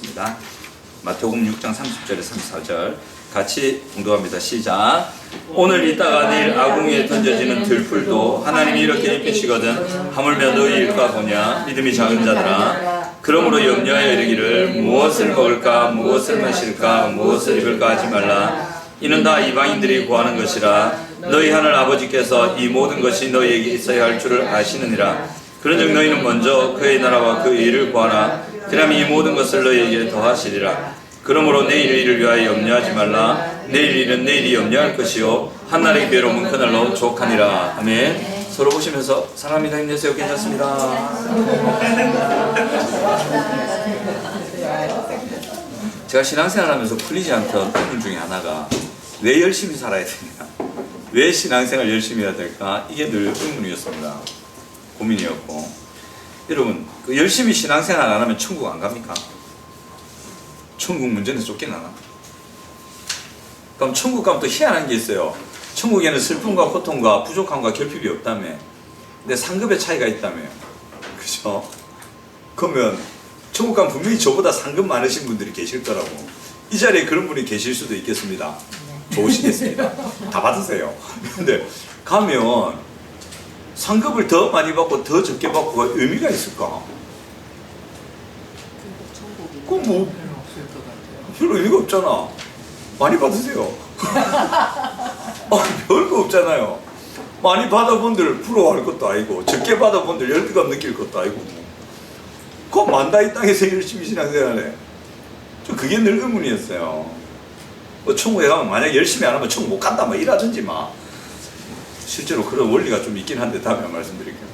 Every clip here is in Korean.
읽겠습니다. 마태복음 6장 30절에 34절 같이 공독합니다. 시작. 오늘 있다가 내일 아궁이에 던져지는 들풀도 하나님이 이렇게 입히시거든 하물며 너희일까 보냐. 믿음이 작은 자들아, 그러므로 염려하여 이르기를 무엇을 먹을까 무엇을 마실까 무엇을 입을까 하지 말라. 이는 다 이방인들이 구하는 것이라. 너희 하늘 아버지께서 이 모든 것이 너희에게 있어야 할 줄을 아시느니라. 그런즉 너희는 먼저 그의 나라와 그의 일을 구하라. 그러면 이 모든 것을 너희에게 더하시리라. 그러므로 내일 일을 위하여 염려하지 말라. 내일 일은 내일이 염려할 것이요 한날의 괴로움은 그날로 족하니라. 아멘. 서로 보시면서 사랑합니다. 힘내세요. 괜찮습니다. 제가 신앙생활하면서 풀리지 않던 부분 중에 하나가 왜 열심히 살아야 되냐, 왜 신앙생활 열심히 해야 될까, 이게 늘 의문이었습니다. 고민이었고, 여러분 그 열심히 신앙생활 안 하면 천국 안 갑니까? 천국 문제는 쫓겨나나? 그럼 천국 가면 또 희한한 게 있어요. 천국에는 슬픔과 고통과 부족함과 결핍이 없다며. 근데 상급의 차이가 있다며. 그죠? 그러면 천국 가면 분명히 저보다 상급 많으신 분들이 계실 거라고. 이 자리에 그런 분이 계실 수도 있겠습니다. 좋으시겠습니다. 다 받으세요. 근데 가면 상급을 더 많이 받고 더 적게 받고가 의미가 있을까? 그건 뭐 별로 의미가 없잖아. 많이 받으세요. 별거 없잖아요. 많이 받아본들 부러워할 것도 아니고 적게 받아본들 열등감 느낄 것도 아니고. 그건 만다 이 땅에서 열심히 신앙생활해. 저 그게 늘 의문이었어요. 뭐 천국에 가면 만약 열심히 안 하면 천국 못 간다 뭐 이라든지 막. 실제로 그런 원리가 좀 있긴 한데 다음에 말씀드릴게요.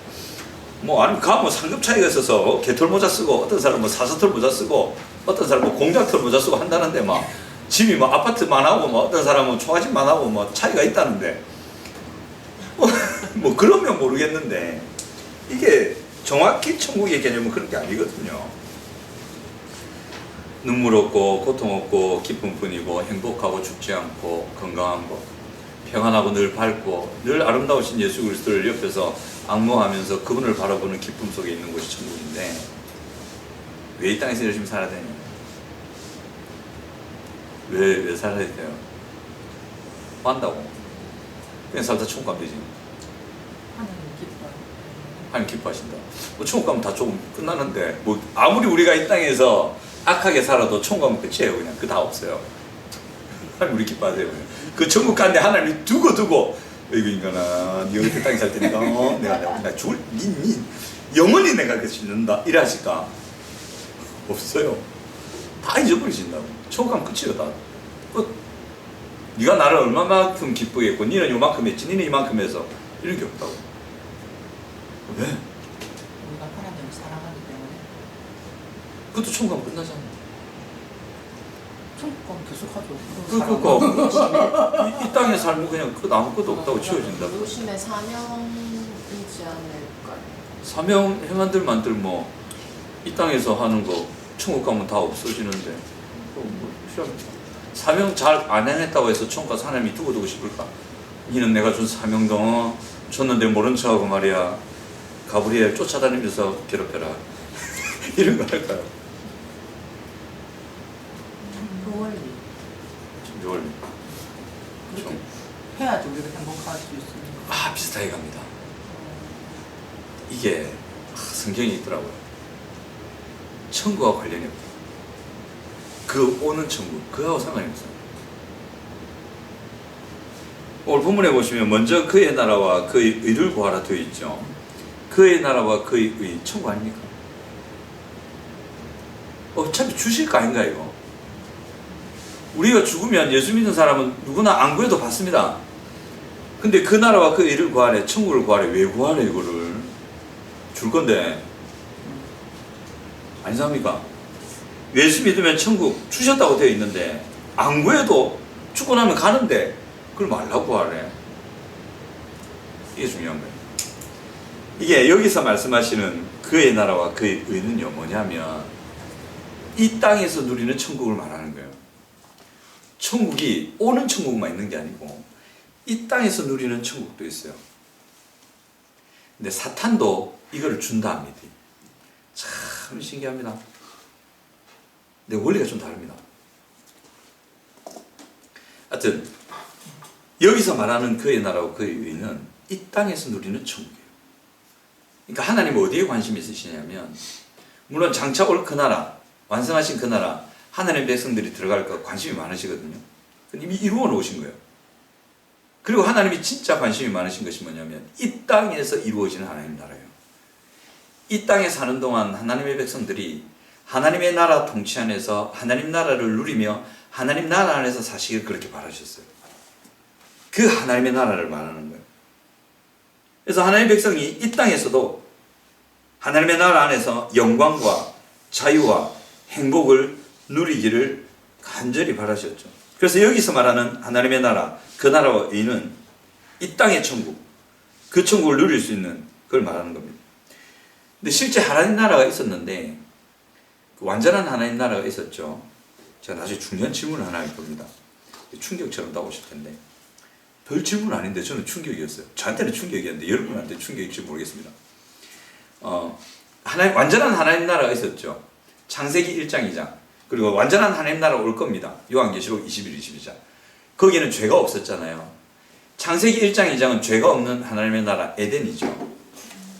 뭐 아니면 가면 상급 차이가 있어서 개털 모자 쓰고 어떤 사람은 뭐 사서털 모자 쓰고 어떤 사람은 뭐 공작털 모자 쓰고 한다는데 막 집이 뭐 아파트만 하고 뭐 어떤 사람은 초가집만 하고 뭐 차이가 있다는데 뭐 그러면 모르겠는데 이게 정확히 천국의 개념은 그런 게 아니거든요. 눈물 없고 고통 없고 기쁨뿐이고 행복하고 죽지 않고 건강한 것, 평안하고 늘 밝고 늘 아름다우신 예수 그리스도를 옆에서 악모하면서 그분을 바라보는 기쁨 속에 있는 곳이 천국인데 왜 이 땅에서 열심히 살아야 되냐? 왜 살아야 돼요? 뭐 한다고? 그냥 살다 천국 가면 되지. 하나님 기뻐하신다. 뭐 천국 가면 다 조금 끝나는데 뭐 아무리 우리가 이 땅에서 악하게 살아도 천국 가면 끝이에요. 그냥 그 다 없어요. 하나님 우리 기뻐하세요. 그냥. 그 천국 가는데 하나님이 두고 이거 인간아, 네 어디 땅에 살 테니까 내가 죽을 니 영원히 내가 그 짓는다 이러실까? 없어요. 다 잊어버리신다고. 천국 가면 끝이에요. 다 끝. 네가 나를 얼마만큼 기쁘게 했고 니는 요만큼 했지, 니는 이만큼 해서 이런 게 없다고. 왜? 우리가 하나님을 사랑하기 때문에. 그것도 천국 가면 끝나잖아. 천국 가면 계속하죠. 이 땅의 삶은 그냥 끝 아무것도 없다고 치워진다고. 요즘에 사명이지 않을까요? 사명 행한들 만들 뭐 이 땅에서 하는 거 천국 가면 다 없어지는데 뭐 사명 잘 안 해냈다고 해서 천국 가서 하나님이 두고 싶을까? 니는 내가 준 사명도 줬는데 모른 척하고 말이야 가브리엘 쫓아다니면서 괴롭혀라 이런 거 할까요? 원리. 원리. 그렇게 해야지 우리가 행복할 수 있으니까. 비슷하게 갑니다. 이게 성경에 있더라고요. 천국과 관련이 없다. 그 오는 천국, 그하고 상관이 없어요. 오늘 본문에 보시면 먼저 그의 나라와 그의 의를 구하라 되어 있죠. 그의 나라와 그의 의, 천국 아닙니까? 어차피 주실 거 아닌가 이거? 우리가 죽으면 예수 믿는 사람은 누구나 안 구해도 받습니다. 근데 그 나라와 그 의를 구하래, 천국을 구하래. 왜 구하래 이거를? 줄 건데 아니sab니까? 예수 믿으면 천국 주셨다고 되어 있는데 안 구해도 죽고 나면 가는데 그걸 말라고 하래. 이게 중요한 거예요. 이게 여기서 말씀하시는 그의 나라와 그의 의는요 뭐냐면 이 땅에서 누리는 천국을 말하는 거예요. 천국이 오는 천국만 있는 게 아니고 이 땅에서 누리는 천국도 있어요. 근데 사탄도 이거를 준다 합니다. 참 신기합니다. 근데 원리가 좀 다릅니다. 하여튼 여기서 말하는 그의 나라와 그의 의는 이 땅에서 누리는 천국이에요. 그러니까 하나님은 어디에 관심이 있으시냐면 물론 장차 올 그 나라, 완성하신 그 나라, 하나님의 백성들이 들어갈 거 관심이 많으시거든요. 근데 이미 이루어 놓으신 거예요. 그리고 하나님이 진짜 관심이 많으신 것이 뭐냐면 이 땅에서 이루어지는 하나님 나라예요. 이 땅에 사는 동안 하나님의 백성들이 하나님의 나라 통치 안에서 하나님 나라를 누리며 하나님 나라 안에서 사시길 그렇게 바라셨어요. 그 하나님의 나라를 말하는 거예요. 그래서 하나님의 백성이 이 땅에서도 하나님의 나라 안에서 영광과 자유와 행복을 누리기를 간절히 바라셨죠. 그래서 여기서 말하는 하나님의 나라, 그 나라와 의는 이 땅의 천국, 그 천국을 누릴 수 있는 그걸 말하는 겁니다. 근데 실제 하나님 나라가 있었는데 그 완전한 하나님 나라가 있었죠. 제가 나중에 중요한 질문을 하나 할 겁니다. 충격처럼 나오실 텐데 별 질문 아닌데 저는 충격이었어요. 저한테는 충격이었는데 여러분한테 충격일지 모르겠습니다. 완전한 하나님 나라가 있었죠. 창세기 1장 2장 그리고 완전한 하나님 나라가 올 겁니다. 요한계시록 21, 22장 거기에는 죄가 없었잖아요. 창세기 1장 2장은 죄가 없는 하나님의 나라 에덴이죠.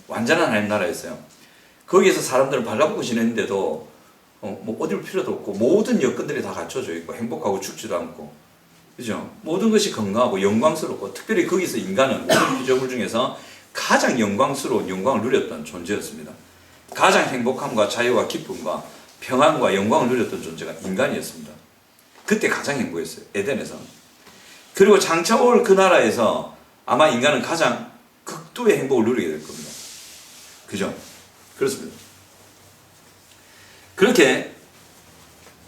완전한 하나님 나라였어요. 거기에서 사람들을 발라보고 지냈는데도 뭐 어딜 필요도 없고 모든 여건들이 다 갖춰져 있고 행복하고 죽지도 않고 그죠? 모든 것이 건강하고 영광스럽고 특별히 거기서 인간은 모든 피조물 중에서 가장 영광스러운 영광을 누렸던 존재였습니다. 가장 행복함과 자유와 기쁨과 평안과 영광을 누렸던 존재가 인간이었습니다. 그때 가장 행복했어요. 에덴에서. 그리고 장차 올 그 나라에서 아마 인간은 가장 극도의 행복을 누리게 될 겁니다. 그죠? 그렇습니다. 그렇게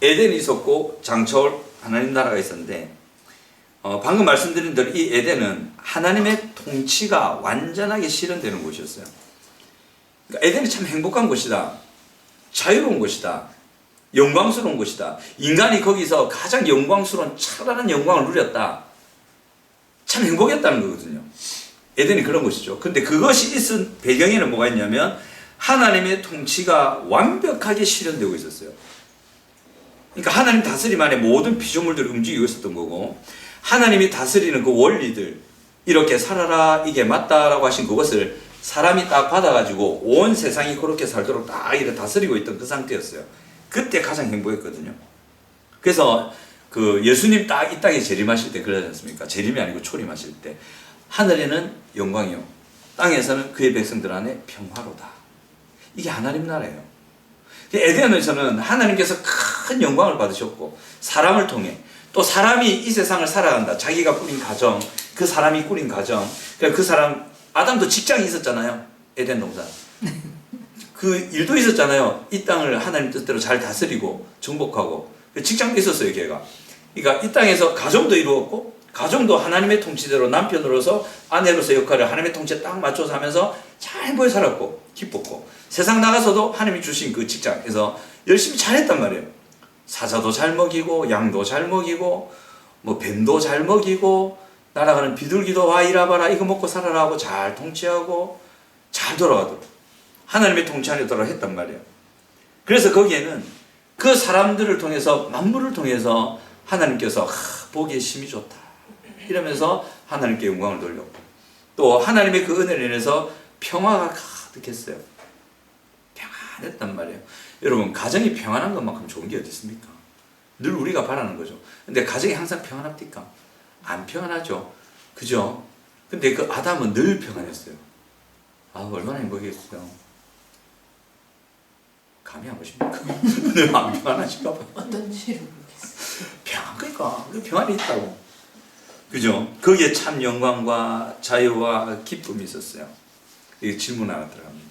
에덴이 있었고 장차 올 하나님 나라가 있었는데 방금 말씀드린 대로 이 에덴은 하나님의 통치가 완전하게 실현되는 곳이었어요. 그러니까 에덴이 참 행복한 곳이다. 자유로운 곳이다. 영광스러운 곳이다. 인간이 거기서 가장 영광스러운 찬란한 영광을 누렸다. 참 행복했다는 거거든요. 에덴이 그런 곳이죠. 근데 그것이 있은 배경에는 뭐가 있냐면 하나님의 통치가 완벽하게 실현되고 있었어요. 그러니까 하나님 다스림 안에 모든 피조물들이 움직이고 있었던 거고 하나님이 다스리는 그 원리들 이렇게 살아라 이게 맞다라고 하신 그것을 사람이 딱 받아가지고 온 세상이 그렇게 살도록 딱 이렇게 다스리고 있던 그 상태였어요. 그때 가장 행복했거든요. 그래서 그 예수님 딱 이 땅에 재림하실 때 그러지 않습니까? 재림이 아니고 초림하실 때 하늘에는 영광이요 땅에서는 그의 백성들 안에 평화로다. 이게 하나님 나라예요. 에덴에서는 하나님께서 큰 영광을 받으셨고 사람을 통해 또 사람이 이 세상을 살아간다. 자기가 꾸린 가정, 그 사람이 꾸린 가정. 그러니까 그 사람 아담도 직장이 있었잖아요. 에덴 동산. 그 일도 있었잖아요. 이 땅을 하나님 뜻대로 잘 다스리고 정복하고 직장도 있었어요. 걔가. 그러니까 이 땅에서 가정도 이루었고 가정도 하나님의 통치대로 남편으로서 아내로서 역할을 하나님의 통치에 딱 맞춰서 하면서 잘 행복히 살았고 기뻤고 세상 나가서도 하나님이 주신 그 직장에서 열심히 잘했단 말이에요. 사자도 잘 먹이고 양도 잘 먹이고 뭐 뱀도 잘 먹이고 날아가는 비둘기도 와 이라봐라 이거 먹고 살아라 하고 잘 통치하고 잘 돌아가도록 하나님의 통치 안에 들어 했단 말이에요. 그래서 거기에는 그 사람들을 통해서 만물을 통해서 하나님께서 보기에 심히 좋다 이러면서 하나님께 영광을 돌렸고 또 하나님의 그 은혜를 인해서 평화가 가득했어요. 평안했단 말이에요. 여러분 가정이 평안한 것만큼 좋은 게 어디 있습니까? 늘 우리가 바라는 거죠. 근데 가정이 항상 평안합니까? 안 평안하죠. 그죠? 근데 그 아담은 늘 평안했어요. 아 얼마나 행복했어요. 감이 안 오십니까? 늘 안 평안하실까 봐. 어떤지를 모르겠어요. 평안 그러니까 평안이 있다고. 그죠? 거기에 참 영광과 자유와 기쁨이 있었어요. 이게 질문 하나 들어갑니다.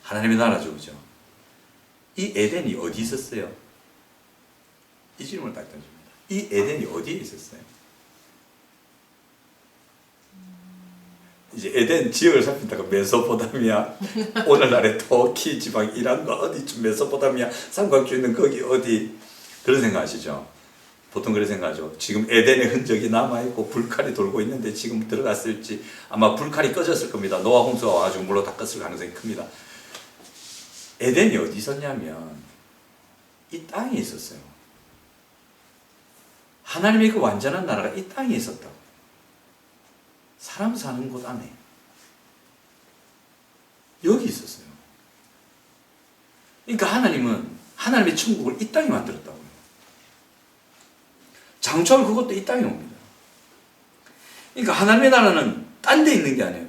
하나님의 나라죠, 그죠? 이 에덴이 어디 있었어요? 이 질문을 딱 던집니다. 이 에덴이 어디에 있었어요? 이제 에덴 지역을 살핀다가 메소포타미아, 오늘날의 터키 지방, 이란과 어디쯤 메소포타미아 삼각주 있는 거기 어디 그런 생각하시죠? 보통 그런 생각하죠. 지금 에덴의 흔적이 남아있고 불칼이 돌고 있는데 지금 들어갔을지 아마 불칼이 꺼졌을 겁니다. 노아 홍수가 와가지고 물로 닦았을 가능성이 큽니다. 에덴이 어디 있었냐면 이 땅에 있었어요. 하나님의 그 완전한 나라가 이 땅에 있었다고. 사람 사는 곳 안에 여기 있었어요. 그러니까 하나님은 하나님의 천국을 이 땅에 만들었다고요. 장초월 그것도 이 땅에 옵니다. 그러니까 하나님의 나라는 딴 데 있는 게 아니에요.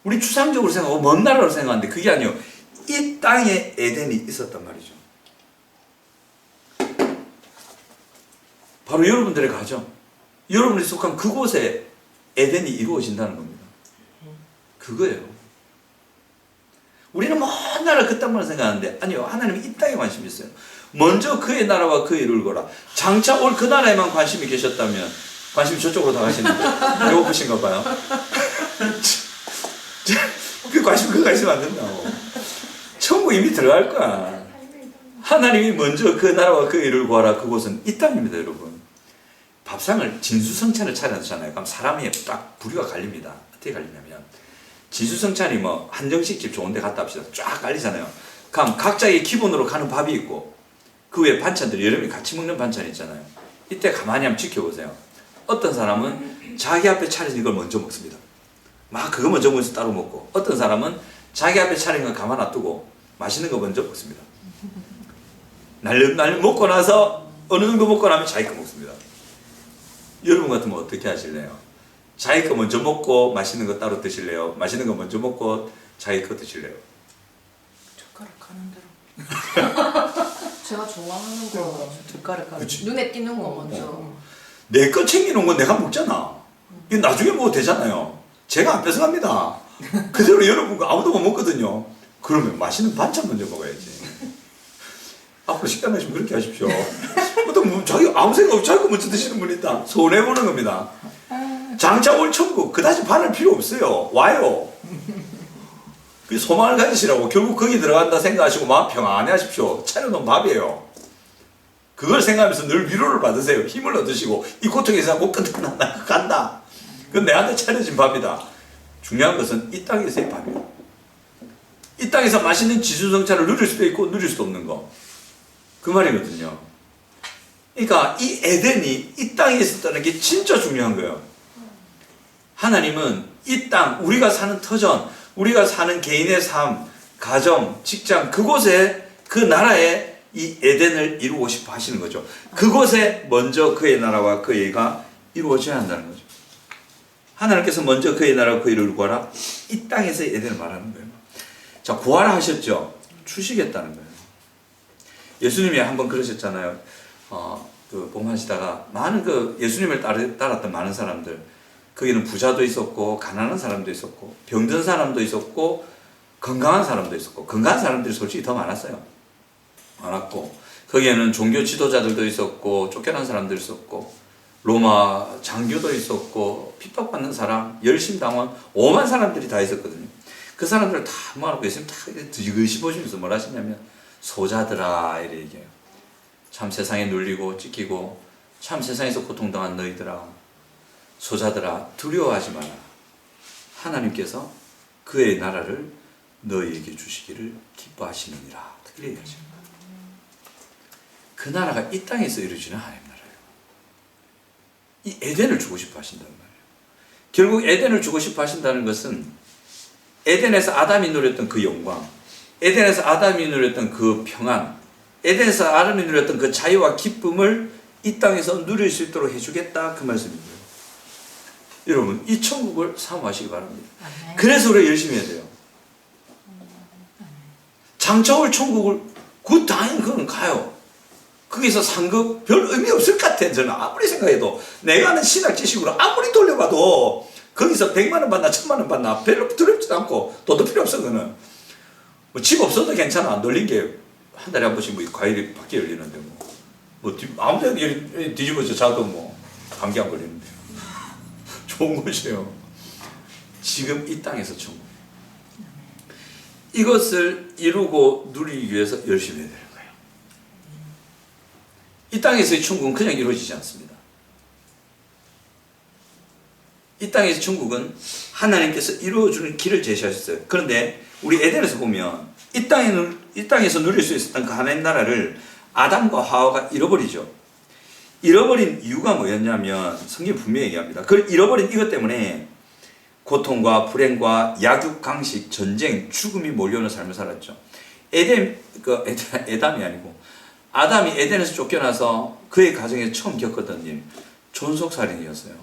우리 추상적으로 생각하고 먼 나라로 생각하는데 그게 아니에요. 이 땅에 에덴이 있었단 말이죠. 바로 여러분들의 가정, 여러분이 속한 그곳에 에덴이 이루어진다는 겁니다. 그거예요. 우리는 먼 나라 그 땅만 생각하는데 아니요. 하나님이 이 땅에 관심이 있어요. 먼저 그의 나라와 그의 일을 거라. 장차 올 그 나라에만 관심이 계셨다면 관심이 저쪽으로 다 가시는데 배고프신가 봐요. 그 관심 그거 가시면 안 된다고. 천국 이미 들어갈 거야. 하나님이 먼저 그 나라와 그 일을 구하라. 그곳은 이 땅입니다, 여러분. 밥상을 진수성찬을 차려놓잖아요. 그럼 사람이 딱 부류가 갈립니다. 어떻게 갈리냐면 진수성찬이 뭐 한정식 집 좋은 데 갔다 합시다. 쫙 갈리잖아요. 그럼 각자의 기본으로 가는 밥이 있고 그 외에 반찬들이 여러분이 같이 먹는 반찬이 있잖아요. 이때 가만히 한번 지켜보세요. 어떤 사람은 자기 앞에 차려진 걸 먼저 먹습니다. 막 그거 먼저 먹어서 따로 먹고, 어떤 사람은 자기 앞에 차린 걸 가만 놔두고 맛있는 거 먼저 먹습니다. 날름 먹고 나서 어느 정도 먹고 나면 자기 거 먹습니다. 여러분 같으면 어떻게 하실래요? 자기 거 먼저 먹고 맛있는 거 따로 드실래요? 맛있는 거 먼저 먹고 자기 거 드실래요? 젓가락 가는 대로. 제가 좋아하는 거 젓가락 가는 그치. 눈에 띄는 거 먼저. 내 거 챙기는 건 내가 먹잖아. 이거 나중에 먹어도 되잖아요. 제가 안 뺏어갑니다. 그대로 여러분 거 아무도 못 먹거든요. 그러면 맛있는 반찬 먼저 먹어야지. 앞으로 식당 가시면 그렇게 하십시오. 어떤 뭐 자기 아무 생각 없이 자기 거 먼저 드시는 분이 있다. 손해보는 겁니다. 장차 올 천국 그다지 바랄 필요 없어요. 와요. 그 소망을 가지시라고. 결국 거기 들어간다 생각하시고 마음 평안해 하십시오. 차려놓은 밥이에요. 그걸 생각하면서 늘 위로를 받으세요. 힘을 얻으시고 이 고통에서 못 끝난다. 간다. 그건 내한테 차려진 밥이다. 중요한 것은 이 땅에서의 밥이에요. 이 땅에서 맛있는 지수성찬을 누릴 수도 있고 누릴 수도 없는 거. 그 말이거든요. 그러니까 이 에덴이 이 땅에 있었다는 게 진짜 중요한 거예요. 하나님은 이 땅, 우리가 사는 터전, 우리가 사는 개인의 삶, 가정, 직장, 그곳에 그 나라에 이 에덴을 이루고 싶어 하시는 거죠. 그곳에 먼저 그의 나라와 그의 의가 이루어져야 한다는 거죠. 하나님께서 먼저 그의 나라와 그의 의를 구하라. 이 땅에서의 에덴을 말하는 거예요. 자, 구하라 하셨죠. 주시겠다는 거예요. 예수님이 한번 그러셨잖아요. 그 봉하시다가 많은 그 예수님을 따랐던 많은 사람들, 거기는 부자도 있었고 가난한 사람도 있었고 병든 사람도 있었고 건강한 사람도 있었고, 건강한 사람들이 솔직히 더 많았어요. 많았고 거기에는 종교 지도자들도 있었고 쫓겨난 사람도 있었고 로마 장교도 있었고 핍박받는 사람, 열심당원, 오만 사람들이 다 있었거든요. 그 사람들을 다 모아놓고 예수님 다 지그시 보시면서 뭐라 하시냐면 소자들아 이래 얘기해요. 참 세상에 눌리고 찢기고 참 세상에서 고통당한 너희들아, 소자들아 두려워하지 마라. 하나님께서 그의 나라를 너희에게 주시기를 기뻐하시느니라. 그렇게 얘기하죠. 그 나라가 이 땅에서 이루어지는 하나님 나라예요. 이 에덴을 주고 싶어 하신다는 말이에요. 결국 에덴을 주고 싶어 하신다는 것은 에덴에서 아담이 누렸던 그 영광, 에덴에서 아담이 누렸던 그 평안, 에덴에서 아담이 누렸던 그 자유와 기쁨을 이 땅에서 누릴 수 있도록 해주겠다, 그 말씀입니다. 여러분, 이 천국을 사모하시기 바랍니다. 그래서 우리가 열심히 해야 돼요. 장차 올 천국을 그 당연히 그건 가요. 거기서 상급 별 의미 없을 것 같아. 저는 아무리 생각해도 내가 아는 신학 지식으로 아무리 돌려봐도 거기서 100만 원 받나 1000만 원 받나 별로 두렵지도 않고 돈도 필요 없어. 그거는 뭐 집 없어도 괜찮아. 안 돌린 게 한 달에 한 번씩 뭐 과일이 밖에 열리는데 뭐 아무 데나 뒤집어져 자도 뭐 감기 안 걸리는데 좋은 것이에요. 지금 이 땅에서 천국, 이것을 이루고 누리기 위해서 열심히 해야 되는 거예요. 이 땅에서의 천국은 그냥 이루어지지 않습니다. 이 땅에서 천국은 하나님께서 이루어주는 길을 제시하셨어요. 그런데 우리 에덴에서 보면 이 땅에서 누릴 수 있었던 그 하나님 나라를 아담과 하와가 잃어버리죠. 잃어버린 이유가 뭐였냐면 성경 분명히 얘기합니다. 그걸 잃어버린 이것 때문에 고통과 불행과 약육, 강식, 전쟁, 죽음이 몰려오는 삶을 살았죠. 에담이 아니고 아담이 에덴에서 쫓겨나서 그의 가정에서 처음 겪었던 일, 존속살인이었어요.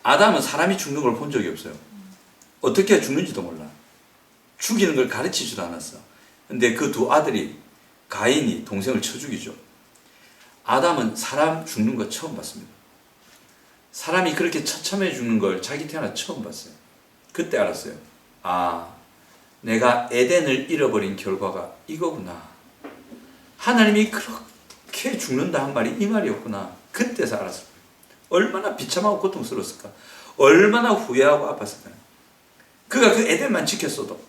아담은 사람이 죽는 걸 본 적이 없어요. 어떻게 죽는지도 몰라. 죽이는 걸 가르치지도 않았어. 근데 그 두 아들이 가인이 동생을 쳐 죽이죠. 아담은 사람 죽는 거 처음 봤습니다. 사람이 그렇게 처참해 죽는 걸 자기 태어나 처음 봤어요. 그때 알았어요. 아, 내가 에덴을 잃어버린 결과가 이거구나. 하나님이 그렇게 죽는다 한 말이 이 말이었구나. 그때서 알았어요. 얼마나 비참하고 고통스러웠을까. 얼마나 후회하고 아팠을까요. 그가 그 에덴만 지켰어도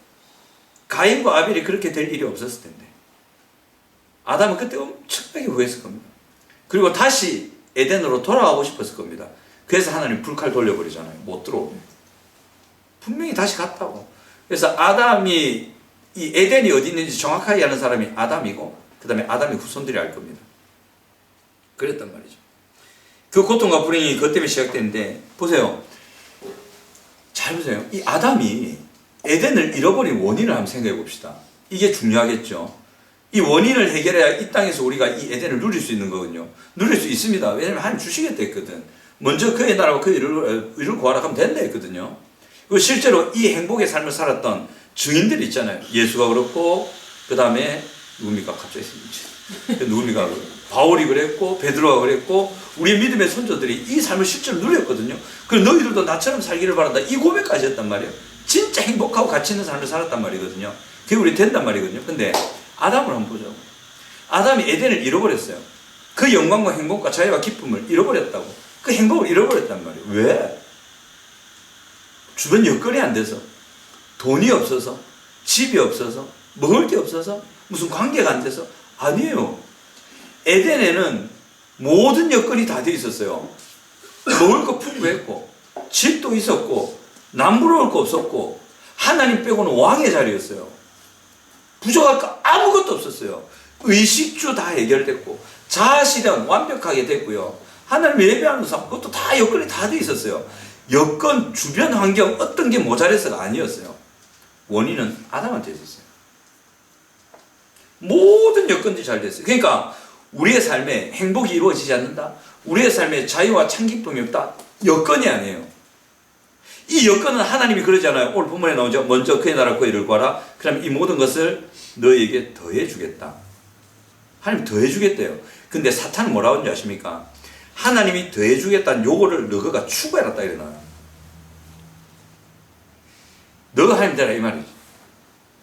가인과 아벨이 그렇게 될 일이 없었을 텐데 아담은 그때 엄청나게 후회했을 겁니다. 그리고 다시 에덴으로 돌아가고 싶었을 겁니다. 그래서 하나님 불칼 돌려버리잖아요. 못 들어오게. 분명히 다시 갔다고. 그래서 아담이 이 에덴이 어디 있는지 정확하게 아는 사람이 아담이고 그 다음에 아담의 후손들이 알 겁니다. 그랬단 말이죠. 그 고통과 불행이 그것 때문에 시작되는데 보세요. 잘 보세요. 이 아담이 에덴을 잃어버린 원인을 한번 생각해 봅시다. 이게 중요하겠죠. 이 원인을 해결해야 이 땅에서 우리가 이 에덴을 누릴 수 있는 거거든요. 누릴 수 있습니다. 왜냐하면 하나님 주시겠다 했거든. 먼저 그의 나라와 그 일을 구하라 하면 된다 했거든요. 그리고 실제로 이 행복의 삶을 살았던 증인들이 있잖아요. 예수가 그렇고 그 다음에 누굽니까? 갑자기 누굽니까? 바울이 그랬고 베드로가 그랬고 우리 믿음의 손자들이 이 삶을 실제로 누렸거든요. 그리고 너희들도 나처럼 살기를 바란다. 이 고백까지 했단 말이에요. 진짜 행복하고 가치 있는 삶을 살았단 말이거든요. 그게 우리 된단 말이거든요. 근데 아담을 한번 보죠. 아담이 에덴을 잃어버렸어요. 그 영광과 행복과 자유와 기쁨을 잃어버렸다고. 그 행복을 잃어버렸단 말이에요. 왜? 주변 여건이 안 돼서, 돈이 없어서, 집이 없어서, 먹을 게 없어서, 무슨 관계가 안 돼서? 아니에요. 에덴에는 모든 여건이 다 돼 있었어요. 먹을 거 풍부했고, 집도 있었고, 남부러울 거 없었고, 하나님 빼고는 왕의 자리였어요. 부족할 거 아무것도 없었어요. 의식주 다 해결됐고, 자아실현 완벽하게 됐고요. 하나님 예배하는 삶, 그것도 다 여건이 다 돼 있었어요. 여건, 주변 환경, 어떤 게 모자라서가 아니었어요. 원인은 아담한테 있었어요. 모든 여건들이 잘 됐어요. 그러니까 우리의 삶에 행복이 이루어지지 않는다. 우리의 삶에 자유와 참기쁨이 없다. 여건이 아니에요. 이 여건은 하나님이 그러잖아요. 오늘 본문에 나오죠. 먼저 그의 나라 그의 일을 구하라. 그럼 이 모든 것을 너에게 더해 주겠다. 하나님 더해 주겠대요. 근데 사탄은 뭐라고 하는지 아십니까? 하나님이 더해 주겠다는 요구를 너가 추구해라 딱 이러나요. 너가 하나님 되라 이 말이죠.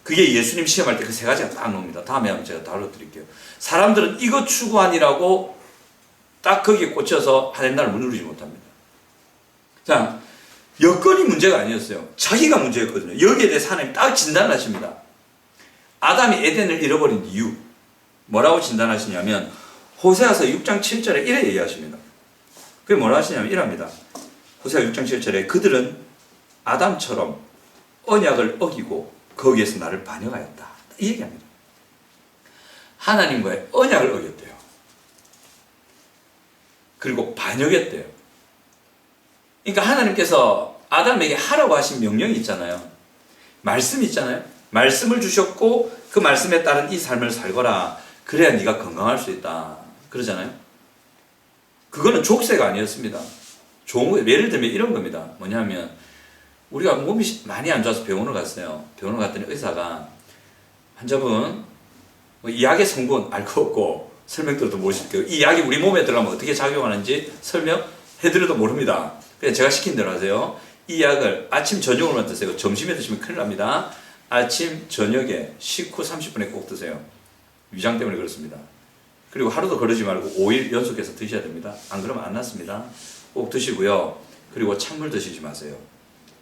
그게 예수님 시험할 때 그 세 가지가 딱 나옵니다. 다음에 한번 제가 다뤄드릴게요. 사람들은 이거 추구하니라고 딱 거기에 꽂혀서 하나님 나라를 누리지 못합니다. 자, 여건이 문제가 아니었어요. 자기가 문제였거든요. 여기에 대해서 하나님 딱 진단하십니다. 아담이 에덴을 잃어버린 이유 뭐라고 진단하시냐면 호세아서 6장 7절에 이래 얘기하십니다. 그게 뭐라 하시냐면 이랍니다. 호세아 6장 7절에 그들은 아담처럼 언약을 어기고 거기에서 나를 반역하였다. 이 얘기합니다. 하나님과의 언약을 어겼대요. 그리고 반역했대요. 그러니까 하나님께서 아담에게 하라고 하신 명령이 있잖아요. 말씀이 있잖아요. 말씀을 주셨고 그 말씀에 따른 이 삶을 살거라. 그래야 네가 건강할 수 있다. 그러잖아요. 그거는 족쇄가 아니었습니다. 좋은 거예요. 예를 들면 이런 겁니다. 뭐냐면 우리가 몸이 많이 안 좋아서 병원을 갔어요. 병원을 갔더니 의사가 환자분 이 약의 성분 알 거 없고 설명드려도 모르실게요. 이 약이 우리 몸에 들어가면 어떻게 작용하는지 설명해드려도 모릅니다. 그래서 제가 시킨 대로 하세요. 이 약을 아침 저녁으로만 드세요. 점심에 드시면 큰일 납니다. 아침 저녁에 식후 30분에 꼭 드세요. 위장 때문에 그렇습니다. 그리고 하루도 거르지 말고 5일 연속해서 드셔야 됩니다. 안 그러면 안 낫습니다. 꼭 드시고요. 그리고 찬물 드시지 마세요.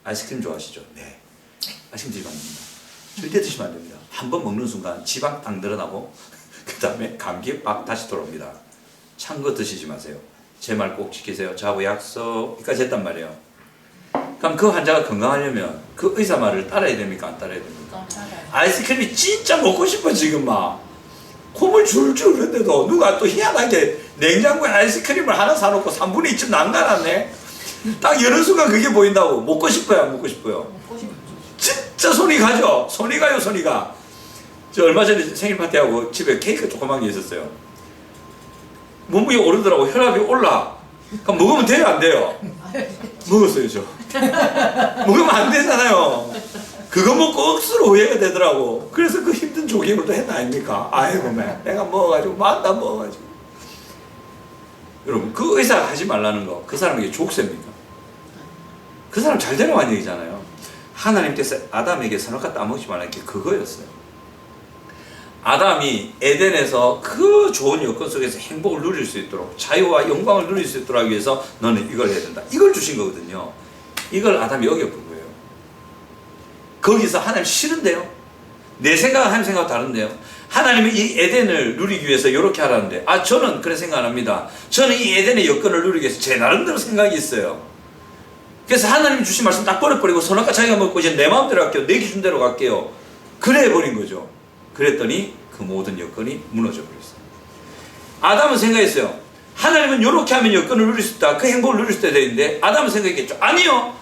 아이스크림 좋아하시죠? 네. 아이스크림 드시면 안 됩니다. 절대 드시면 안 됩니다. 한 번 먹는 순간 지방 딱 늘어나고 그 다음에 감기 막 다시 돌아옵니다. 찬 거 드시지 마세요. 제 말 꼭 지키세요. 저하고 약속까지 했단 말이에요. 그럼 그 환자가 건강하려면 그 의사 말을 따라야 됩니까? 안 따라야 됩니까? 아이스크림이 진짜 먹고 싶어 지금 막. 콧물 줄줄 흐르는데도 누가 또 희한하게 냉장고에 아이스크림을 하나 사놓고 3분의 2쯤 남겨놨네. 딱 여는 순간 그게 보인다고. 먹고 싶어요, 안 먹고 싶어요? 먹고 싶죠. 진짜 손이 가죠. 손이 가요, 손이 가. 저 얼마 전에 생일 파티하고 집에 케이크 조그만 게 있었어요. 몸무게 오르더라고. 혈압이 올라. 그럼 먹으면 돼요, 안 돼요? 먹었어요, 저. 먹으면 안 되잖아요. 그거 먹고 억수로 후회가 되더라고. 그래서 그 힘든 조깅을 또 했나 아닙니까? 아이고, 내가 먹어가지고, 만다 먹어가지고. 여러분, 그 의사가 하지 말라는 거, 그 사람에게 족쇄입니까? 그 사람 잘 되라고 얘기잖아요. 하나님께서 아담에게 선악과 따먹지 말라는 게 그거였어요. 아담이 에덴에서 그 좋은 여건 속에서 행복을 누릴 수 있도록, 자유와 영광을 누릴 수 있도록 하기 위해서 너는 이걸 해야 된다. 이걸 주신 거거든요. 이걸 아담이 어겼던 거예요. 거기서 하나님 싫은데요? 내 생각은 하나님 생각과 다른데요? 하나님은 이 에덴을 누리기 위해서 이렇게 하라는데, 저는 그런 생각 안 합니다. 저는 이 에덴의 여건을 누리기 위해서 제 나름대로 생각이 있어요. 그래서 하나님이 주신 말씀 딱 버려버리고 선악과 자기가 먹고 이제 내 마음대로 갈게요. 내 기준대로 갈게요. 그래 해버린 거죠. 그랬더니 그 모든 여건이 무너져 버렸어요. 아담은 생각했어요. 하나님은 이렇게 하면 여건을 누릴 수 있다. 그 행복을 누릴 수 있다 되는데, 아담은 생각했겠죠. 아니요.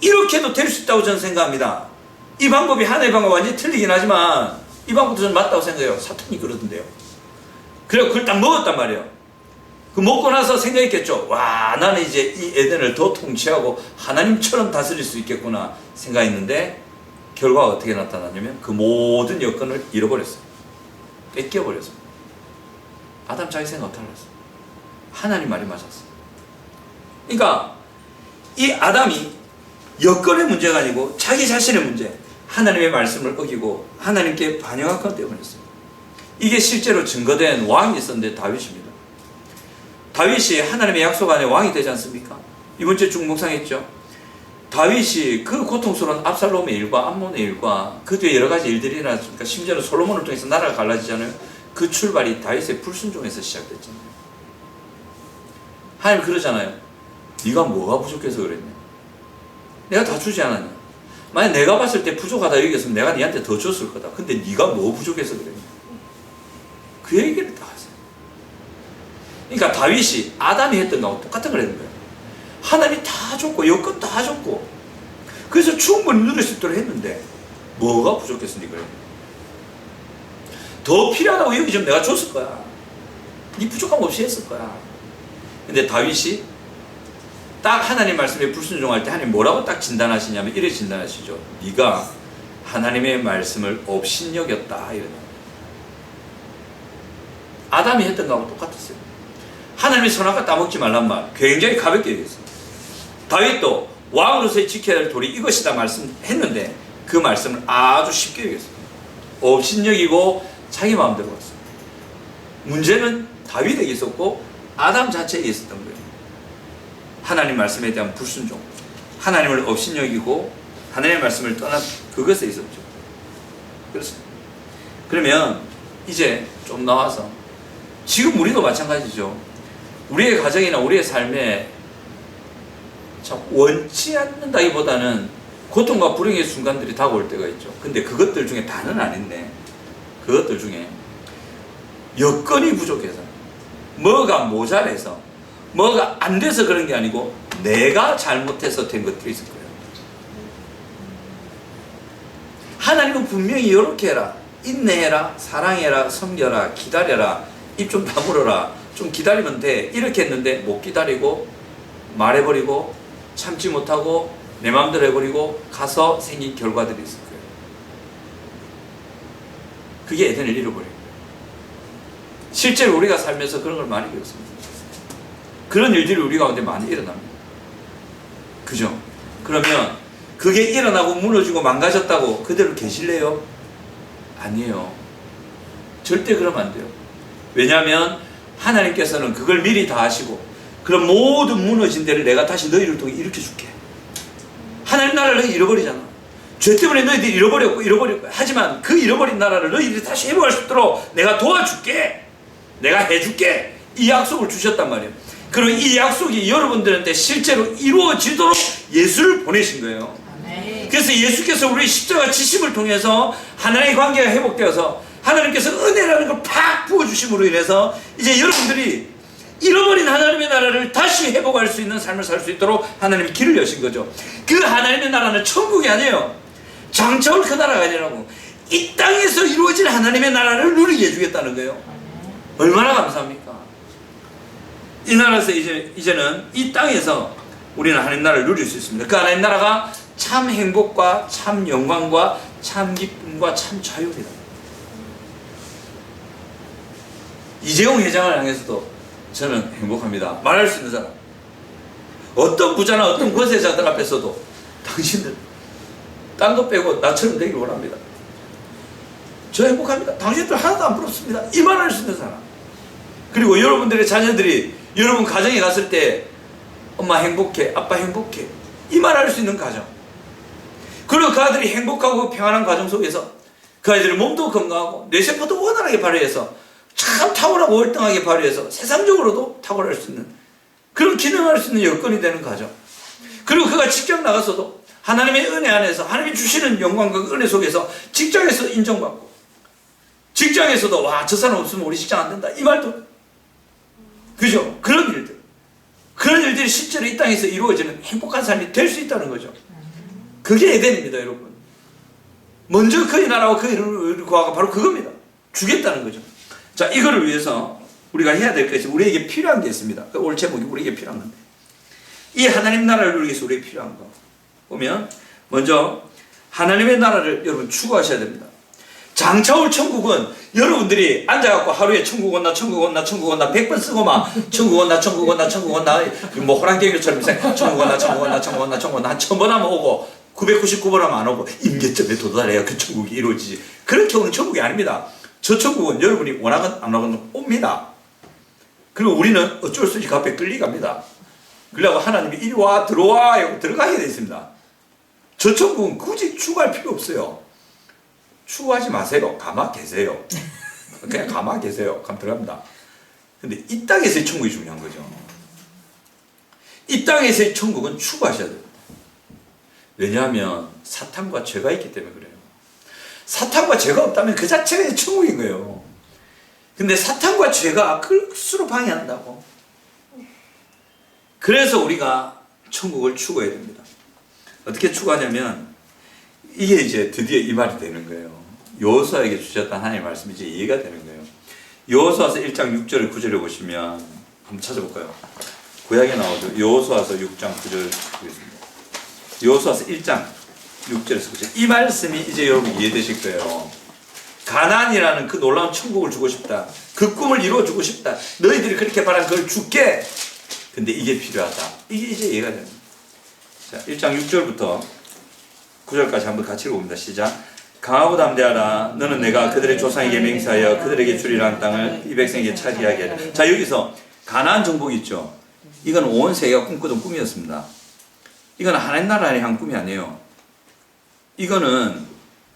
이렇게 해도 될 수 있다고 저는 생각합니다. 이 방법이 하나의 방법과 완전히 틀리긴 하지만 이 방법도 저는 맞다고 생각해요. 사탄이 그러던데요. 그래서 그걸 딱 먹었단 말이에요. 그 먹고 나서 생각했겠죠. 와, 나는 이제 이 에덴을 더 통치하고 하나님처럼 다스릴 수 있겠구나 생각했는데, 결과가 어떻게 나타났냐면 그 모든 여건을 잃어버렸어요. 뺏겨버렸어요. 아담 자기 생각 달랐어요. 하나님 말이 맞았어요. 그러니까 이 아담이 여건의 문제가 아니고 자기 자신의 문제, 하나님의 말씀을 어기고 하나님께 반역한 것 때문이었어요. 이게 실제로 증거된 왕이 있었는데 다윗입니다. 다윗이 하나님의 약속 안에 왕이 되지 않습니까? 이번 주에 쭉 묵상했죠. 다윗이 그 고통스러운 압살롬의 일과 암몬의 일과 그 뒤에 여러 가지 일들이 일어났으니까, 심지어는 솔로몬을 통해서 나라가 갈라지잖아요. 그 출발이 다윗의 불순종에서 시작됐잖아요. 하나님 그러잖아요. 네가 뭐가 부족해서 그랬냐? 내가 다 주지 않았냐? 만약 내가 봤을 때 부족하다 여겼으면 내가 네한테 더 줬을 거다. 근데 네가 뭐 부족해서 그랬냐? 그 얘기를 다 하세요. 그러니까 다윗이 아담이 했던 거하고 똑같은 걸 했는 거예요. 하나님이 다 줬고 여건 다 줬고 그래서 충분히 누릴 수 있도록 했는데 뭐가 부족했으니 그래? 더 필요하다고 여기지면 내가 줬을 거야. 네 부족함 없이 했을 거야. 근데 다윗이 딱 하나님 말씀에 불순종할 때 하나님 뭐라고 딱 진단하시냐면 이래 진단하시죠. 네가 하나님의 말씀을 업신여겼다 이러나. 아담이 했던 거하고 똑같았어요. 하나님의 선악과 따먹지 말란 말 굉장히 가볍게 얘기했어요. 다윗도 왕으로서의 지켜야 할 도리 이것이다 말씀했는데 그 말씀을 아주 쉽게 얘기했어요. 업신여기고 자기 마음대로 갔어요. 문제는 다윗에게 있었고 아담 자체에게 있었던 거예요. 하나님 말씀에 대한 불순종, 하나님을 업신여기고 하나님의 말씀을 떠난 그것에 있었죠. 그렇습니다. 그러면 이제 좀 나와서 지금 우리도 마찬가지죠. 우리의 가정이나 우리의 삶에 참 원치 않는다기보다는 고통과 불행의 순간들이 다가올 때가 있죠. 근데 그것들 중에 다는 아닌데 그것들 중에 여건이 부족해서 뭐가 모자라서 뭐가 안 돼서 그런 게 아니고 내가 잘못해서 된 것들이 있을 거예요. 하나님은 분명히 이렇게 해라, 인내해라, 사랑해라, 섬겨라, 기다려라, 입 좀 다물어라, 좀 기다리면 돼 이렇게 했는데 못 기다리고 말해버리고 참지 못하고 내 마음대로 해버리고 가서 생긴 결과들이 있을 거예요. 그게 에덴을 잃어버린 거예요. 실제로 우리가 살면서 그런 걸 많이 겪습니다. 그런 일들이 우리 가운데 많이 일어납니다. 그죠? 그러면 그게 일어나고 무너지고 망가졌다고 그대로 계실래요? 아니에요. 절대 그러면 안 돼요. 왜냐하면 하나님께서는 그걸 미리 다 아시고 그런 모든 무너진 데를 내가 다시 너희를 통해 일으켜줄게. 하나님 나라를 너희 잃어버리잖아. 죄 때문에 너희들이 잃어버렸고 하지만 그 잃어버린 나라를 너희들이 다시 회복할 수 있도록 내가 도와줄게. 내가 해줄게. 이 약속을 주셨단 말이에요. 그리고 이 약속이 여러분들한테 실제로 이루어지도록 예수를 보내신 거예요. 그래서 예수께서 우리 십자가 지심을 통해서 하나님의 관계가 회복되어서 하나님께서 은혜라는 걸 팍 부어주심으로 인해서 이제 여러분들이 잃어버린 하나님의 나라를 다시 회복할 수 있는 삶을 살 수 있도록 하나님이 길을 여신 거죠. 그 하나님의 나라는 천국이 아니에요. 장차올 그 나라가 아니라고. 이 땅에서 이루어질 하나님의 나라를 누리게 해주겠다는 거예요. 얼마나 감사합니까? 이 나라에서 이제는 이 땅에서 우리는 하나님 나라를 누릴 수 있습니다. 그 하나님 나라가 참 행복과 참 영광과 참 기쁨과 참 자유입니다. 이재용 회장을 향해서도 저는 행복합니다. 말할 수 있는 사람. 어떤 부자나 어떤 권세자들 앞에서도 당신들 딴 거 빼고 나처럼 되길 원합니다. 저 행복합니다. 당신들 하나도 안 부럽습니다. 이 말 할 수 있는 사람. 그리고 여러분들의 자녀들이 여러분 가정에 갔을 때 엄마 행복해, 아빠 행복해, 이 말 할 수 있는 가정. 그리고 그 아들이 행복하고 평안한 가정 속에서 그 아이들의 몸도 건강하고 뇌세포도 원활하게 발휘해서 참 탁월하고 월등하게 발휘해서 세상적으로도 탁월할 수 있는 그런 기능할 수 있는 여건이 되는 가정. 그리고 그가 직장 나가서도 하나님의 은혜 안에서 하나님이 주시는 영광과 은혜 속에서 직장에서 인정받고 직장에서도 와, 저 사람 없으면 우리 직장 안 된다 이 말도, 그죠? 그런 일들이 실제로 이 땅에서 이루어지는 행복한 삶이 될 수 있다는 거죠. 그게 에덴입니다, 여러분. 먼저 그의 나라와 그의 이름을 구하가 바로 그겁니다. 주겠다는 거죠. 자, 이거를 위해서 우리가 해야 될 것이 우리에게 필요한 게 있습니다. 오늘 제목이 우리에게 필요한 건데, 이 하나님 나라를 누리기 위해서 우리에게 필요한 거 보면 먼저 하나님의 나라를 여러분 추구하셔야 됩니다. 장차올 천국은 여러분들이 앉아갖고 하루에 천국 온나 천국 온나 천국 온나 100번 쓰고 막 천국 온나 천국 온나 천국 온나 뭐 호랑개미처럼 천국 온나 천국 온나 천국 온나 천국 온나 한 1000번 하면 오고 999번 하면 안 오고 임계점에 도달해야 그 천국이 이루어지지. 그렇게 오는 천국이 아닙니다. 저 천국은 여러분이 원하건 안 원하건 옵니다. 그리고 우리는 어쩔 수 없이 그 앞에 끌려갑니다. 그러고 하나님이 이리 와 들어와 하고 들어가게 되어 있습니다. 저 천국은 굳이 추구할 필요 없어요. 추구하지 마세요. 가만 계세요. 그냥 가만 계세요. 가면 들어갑니다. 근데 이 땅에서의 천국이 중요한 거죠. 이 땅에서의 천국은 추구하셔야 됩니다. 왜냐하면 사탄과 죄가 있기 때문에 그래요. 사탄과 죄가 없다면 그 자체가 천국인 거예요. 근데 사탄과 죄가 그수로 방해한다고. 그래서 우리가 천국을 추구해야 됩니다. 어떻게 추구하냐면 이게 이제 드디어 이 말이 되는 거예요. 여호수아에게 주셨던 하나님의 말씀이 이제 이해가 되는 거예요. 여호수아서 1장 6절을 9절에 보시면 한번 찾아볼까요? 구약에 나오죠. 여호수아서 6장 9절 보겠습니다. 여호수아서 1장 6절에서 9절. 이 말씀이 이제 여러분 이해되실 거예요. 가나안이라는 그 놀라운 천국을 주고 싶다. 그 꿈을 이루어주고 싶다. 너희들이 그렇게 바란 그걸 줄게. 근데 이게 필요하다. 이게 이제 이해가 됩니다. 자, 1장 6절부터 9절까지 한번 같이 읽어봅니다. 시작. 강하고 담대하라. 너는 내가 그들의 조상에게 맹세하여 그들에게 주리라는 땅을 이 백성에게 차지하게 하라. 자, 여기서 가나안 정복이 있죠. 이건 온 세계가 꿈꾸던 꿈이었습니다. 이건 하나님 나라를 향한 꿈이 아니에요. 이거는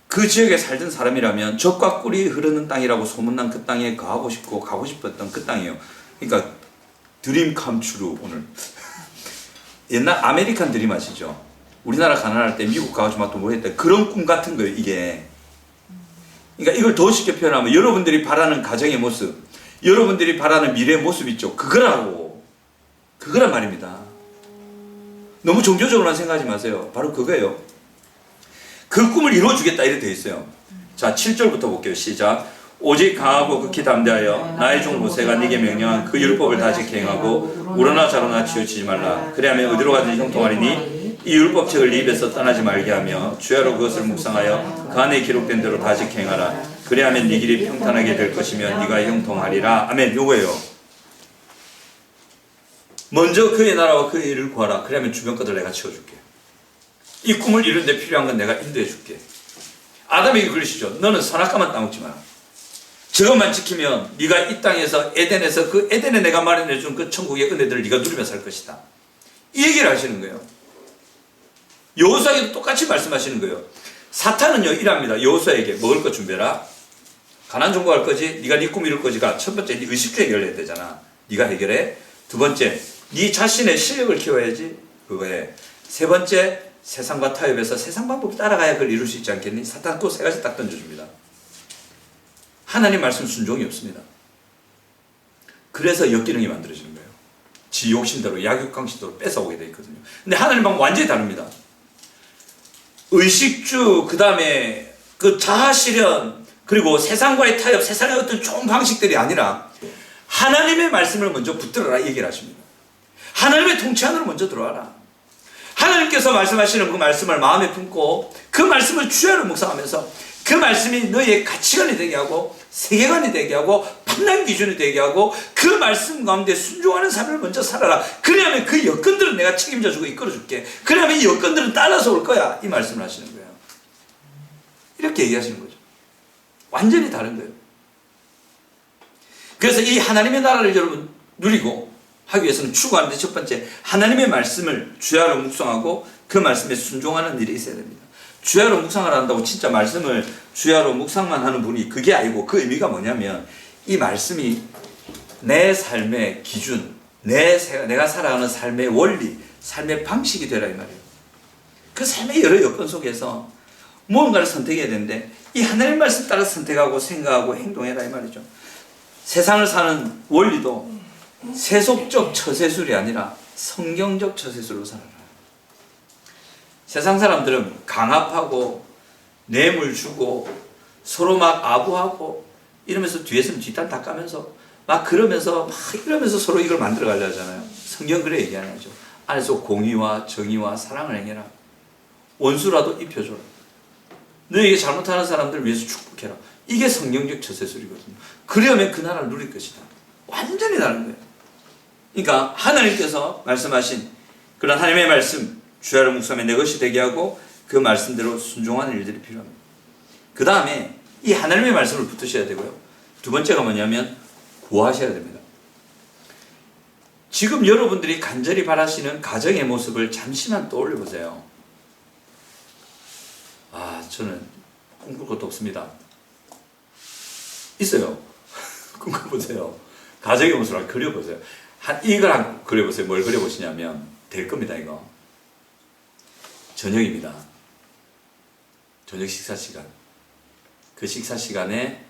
그 지역에 살던 사람이라면 젖과 꿀이 흐르는 땅이라고 소문난 그 땅에 가고 싶고 가고 싶었던 그 땅이에요. 그러니까 드림 컴 트루. 오늘 옛날 아메리칸 드림 아시죠? 우리나라 가난할 때 미국 가가지고 막 또 뭐 했다. 그런 꿈 같은 거예요, 이게. 그러니까 이걸 더 쉽게 표현하면 여러분들이 바라는 가정의 모습, 여러분들이 바라는 미래의 모습 있죠. 그거라고. 그거란 말입니다. 너무 종교적으로만 생각하지 마세요. 바로 그거예요. 그 꿈을 이루어주겠다 이렇게 되어 있어요. 자, 7절부터 볼게요. 시작. 오직 강하고 극히 담대하여 나의 종 모세가 네게 명령한 그 율법을 다 지켜 행하고 우러나 좌로나 치우치지 말라. 그래야면 어디로 가든지 형통하리니 이 율법책을 네 입에서 떠나지 말게 하며 주야로 그것을 묵상하여 그 안에 기록된 대로 다 지켜 행하라. 그래야면 네 길이 평탄하게 될 것이며 네가 형통하리라. 아멘. 요거예요. 먼저 그의 나라와 그의 일을 구하라. 그래야면 주변 것들 내가 채워줄게. 이 꿈을 이루는 데 필요한 건 내가 인도해 줄게. 아담에게 그러시죠. 너는 선악과만 따먹지 마라. 저것만 지키면 네가 이 땅에서 에덴에서 그 에덴에 내가 마련해 준 그 천국의 은혜들을 네가 누리며 살 것이다. 이 얘기를 하시는 거예요. 여호수아에게도 똑같이 말씀하시는 거예요. 사탄은요 이랍니다. 여호수아에게 먹을 것 준비해라. 가나안 정복할 거지. 네가 네 꿈 이룰 거지가 첫 번째 네 의식주 해결해야 되잖아. 네가 해결해. 두 번째 네 자신의 실력을 키워야지. 그거 해. 세 번째 세상과 타협해서 세상 방법 따라가야 그걸 이룰 수 있지 않겠니? 사탄 그 세 가지 딱 던져줍니다. 하나님 말씀 순종이 없습니다. 그래서 역기능이 만들어지는 거예요. 지 욕심대로 약육강식대로 뺏어오게 돼 있거든요. 근데 하나님 방법 완전히 다릅니다. 의식주, 그 다음에 그 자아실현, 그리고 세상과의 타협, 세상의 어떤 좋은 방식들이 아니라 하나님의 말씀을 먼저 붙들어라 얘기를 하십니다. 하나님의 통치 안으로 먼저 들어와라. 하나님께서 말씀하시는 그 말씀을 마음에 품고 그 말씀을 주야로 묵상하면서 그 말씀이 너의 가치관이 되게 하고 세계관이 되게 하고 판단 기준이 되게 하고 그 말씀 가운데 순종하는 삶을 먼저 살아라. 그러면 그 여건들은 내가 책임져주고 이끌어줄게. 그러면 이 여건들은 따라서 올 거야. 이 말씀을 하시는 거예요. 이렇게 얘기하시는 거죠. 완전히 다른 거예요. 그래서 이 하나님의 나라를 여러분 누리고 하기 위해서는 추구하는데 첫 번째 하나님의 말씀을 주야로 묵상하고 그 말씀에 순종하는 일이 있어야 됩니다. 주야로 묵상을 한다고 진짜 말씀을 주야로 묵상만 하는 분이 그게 아니고 그 의미가 뭐냐면 이 말씀이 내 삶의 기준, 내가 살아가는 삶의 원리, 삶의 방식이 되라 이 말이에요. 그 삶의 여러 여건 속에서 무언가를 선택해야 되는데 이 하나님 말씀 따라 선택하고 생각하고 행동해라 이 말이죠. 세상을 사는 원리도 세속적 처세술이 아니라 성경적 처세술로 살아라. 세상 사람들은 강압하고 뇌물 주고 서로 막 아부하고 이러면서 뒤에서는 뒷담 닦으면서 막 그러면서 막 이러면서 서로 이걸 만들어 가려 하잖아요. 성경 그래 얘기하는 거죠. 안에서 공의와 정의와 사랑을 행해라. 원수라도 입혀줘라. 너에게 잘못하는 사람들을 위해서 축복해라. 이게 성경적 처세술이거든요. 그러면 그 나라를 누릴 것이다. 완전히 다른 거예요. 그러니까 하나님께서 말씀하신 그런 하나님의 말씀 주야로 묵상하며 내 것이 되게 하고 그 말씀대로 순종하는 일들이 필요합니다. 그 다음에 이 하나님의 말씀을 붙드셔야 되고요. 두 번째가 뭐냐면 구하셔야 됩니다. 지금 여러분들이 간절히 바라시는 가정의 모습을 잠시만 떠올려 보세요. 저는 꿈꿀 것도 없습니다. 있어요. 꿈꿔보세요. 가정의 모습을 그려보세요. 이걸 그려보세요. 뭘 그려보시냐면 될 겁니다. 이거 저녁입니다. 저녁 식사 시간. 그 식사 시간에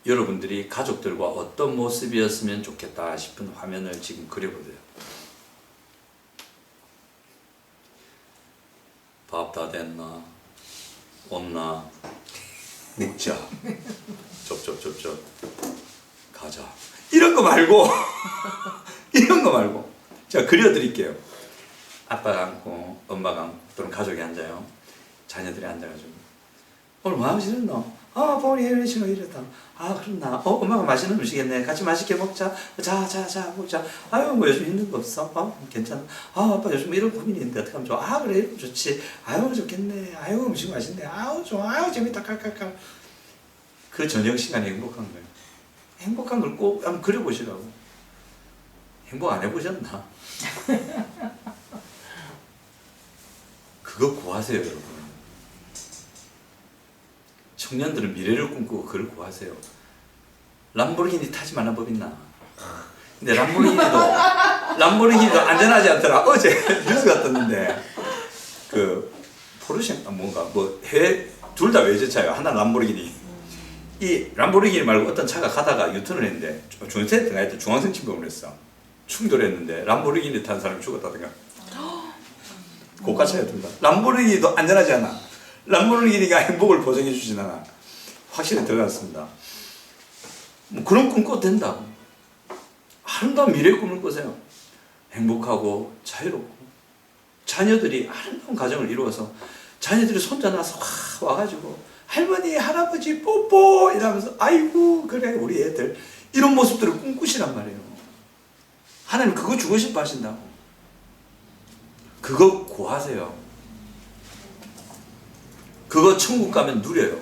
여러분들이 가족들과 어떤 모습이었으면 좋겠다 싶은 화면을 지금 그려보세요. 밥 다 됐나? 없나? 묵자. 접접접접. 가자. 이런 거 말고 이런 거 말고 제가 그려드릴게요. 아빠가 앉고 엄마가 앉고 또는 가족이 앉아요. 자녀들이 앉아가지고 오늘 뭐 하고 지냈노? 보리 이러시고 이랬다. 그렇나? 엄마가 맛있는 음식이네. 같이 맛있게 먹자. 자 먹자. 뭐 요즘 힘든 거 없어? 괜찮아. 아빠 요즘 이런 고민이 있는데 어떻게 하면 좋아? 그래 이러면 좋지. 좋겠네. 음식 맛있네. 좋아. 재밌다. 깔깔깔. 그 저녁 시간이 행복한 거예요. 행복한 걸 꼭 한번 그려보시라고. 행복 안 해보셨나? 그거 구하세요, 여러분. 청년들은 미래를 꿈꾸고 그걸 구하세요. 람보르기니 타지 말란 법 있나? 근데 람보르기니도 안전하지 않더라. 어제 뉴스가 떴는데 그 포르쉐 뭔가 해외 둘 다 외제차예요. 하나 람보르기니. 이 람보르기니 말고 어떤 차가 가다가 유턴을 했는데 중세때 하여튼 중앙선 침범을 했어. 충돌했는데 람보르기니 탄 사람이 죽었다든가. 고가차야 둘 다. 람보르기니도 안전하지 않아. 람보르기니가 행복을 보장해 주진 않아. 확실히 들어갔습니다. 그런 꿈 꿔도 된다고. 아름다운 미래의 꿈을 꾸세요. 행복하고 자유롭고 자녀들이 아름다운 가정을 이루어서 자녀들이 손자나서 와가지고 할머니 할아버지 뽀뽀 이러면서 아이고 그래 우리 애들 이런 모습들을 꿈꾸시란 말이에요. 하나님 그거 주고 싶어 하신다고. 그거 구하세요. 그거 천국 가면 누려요.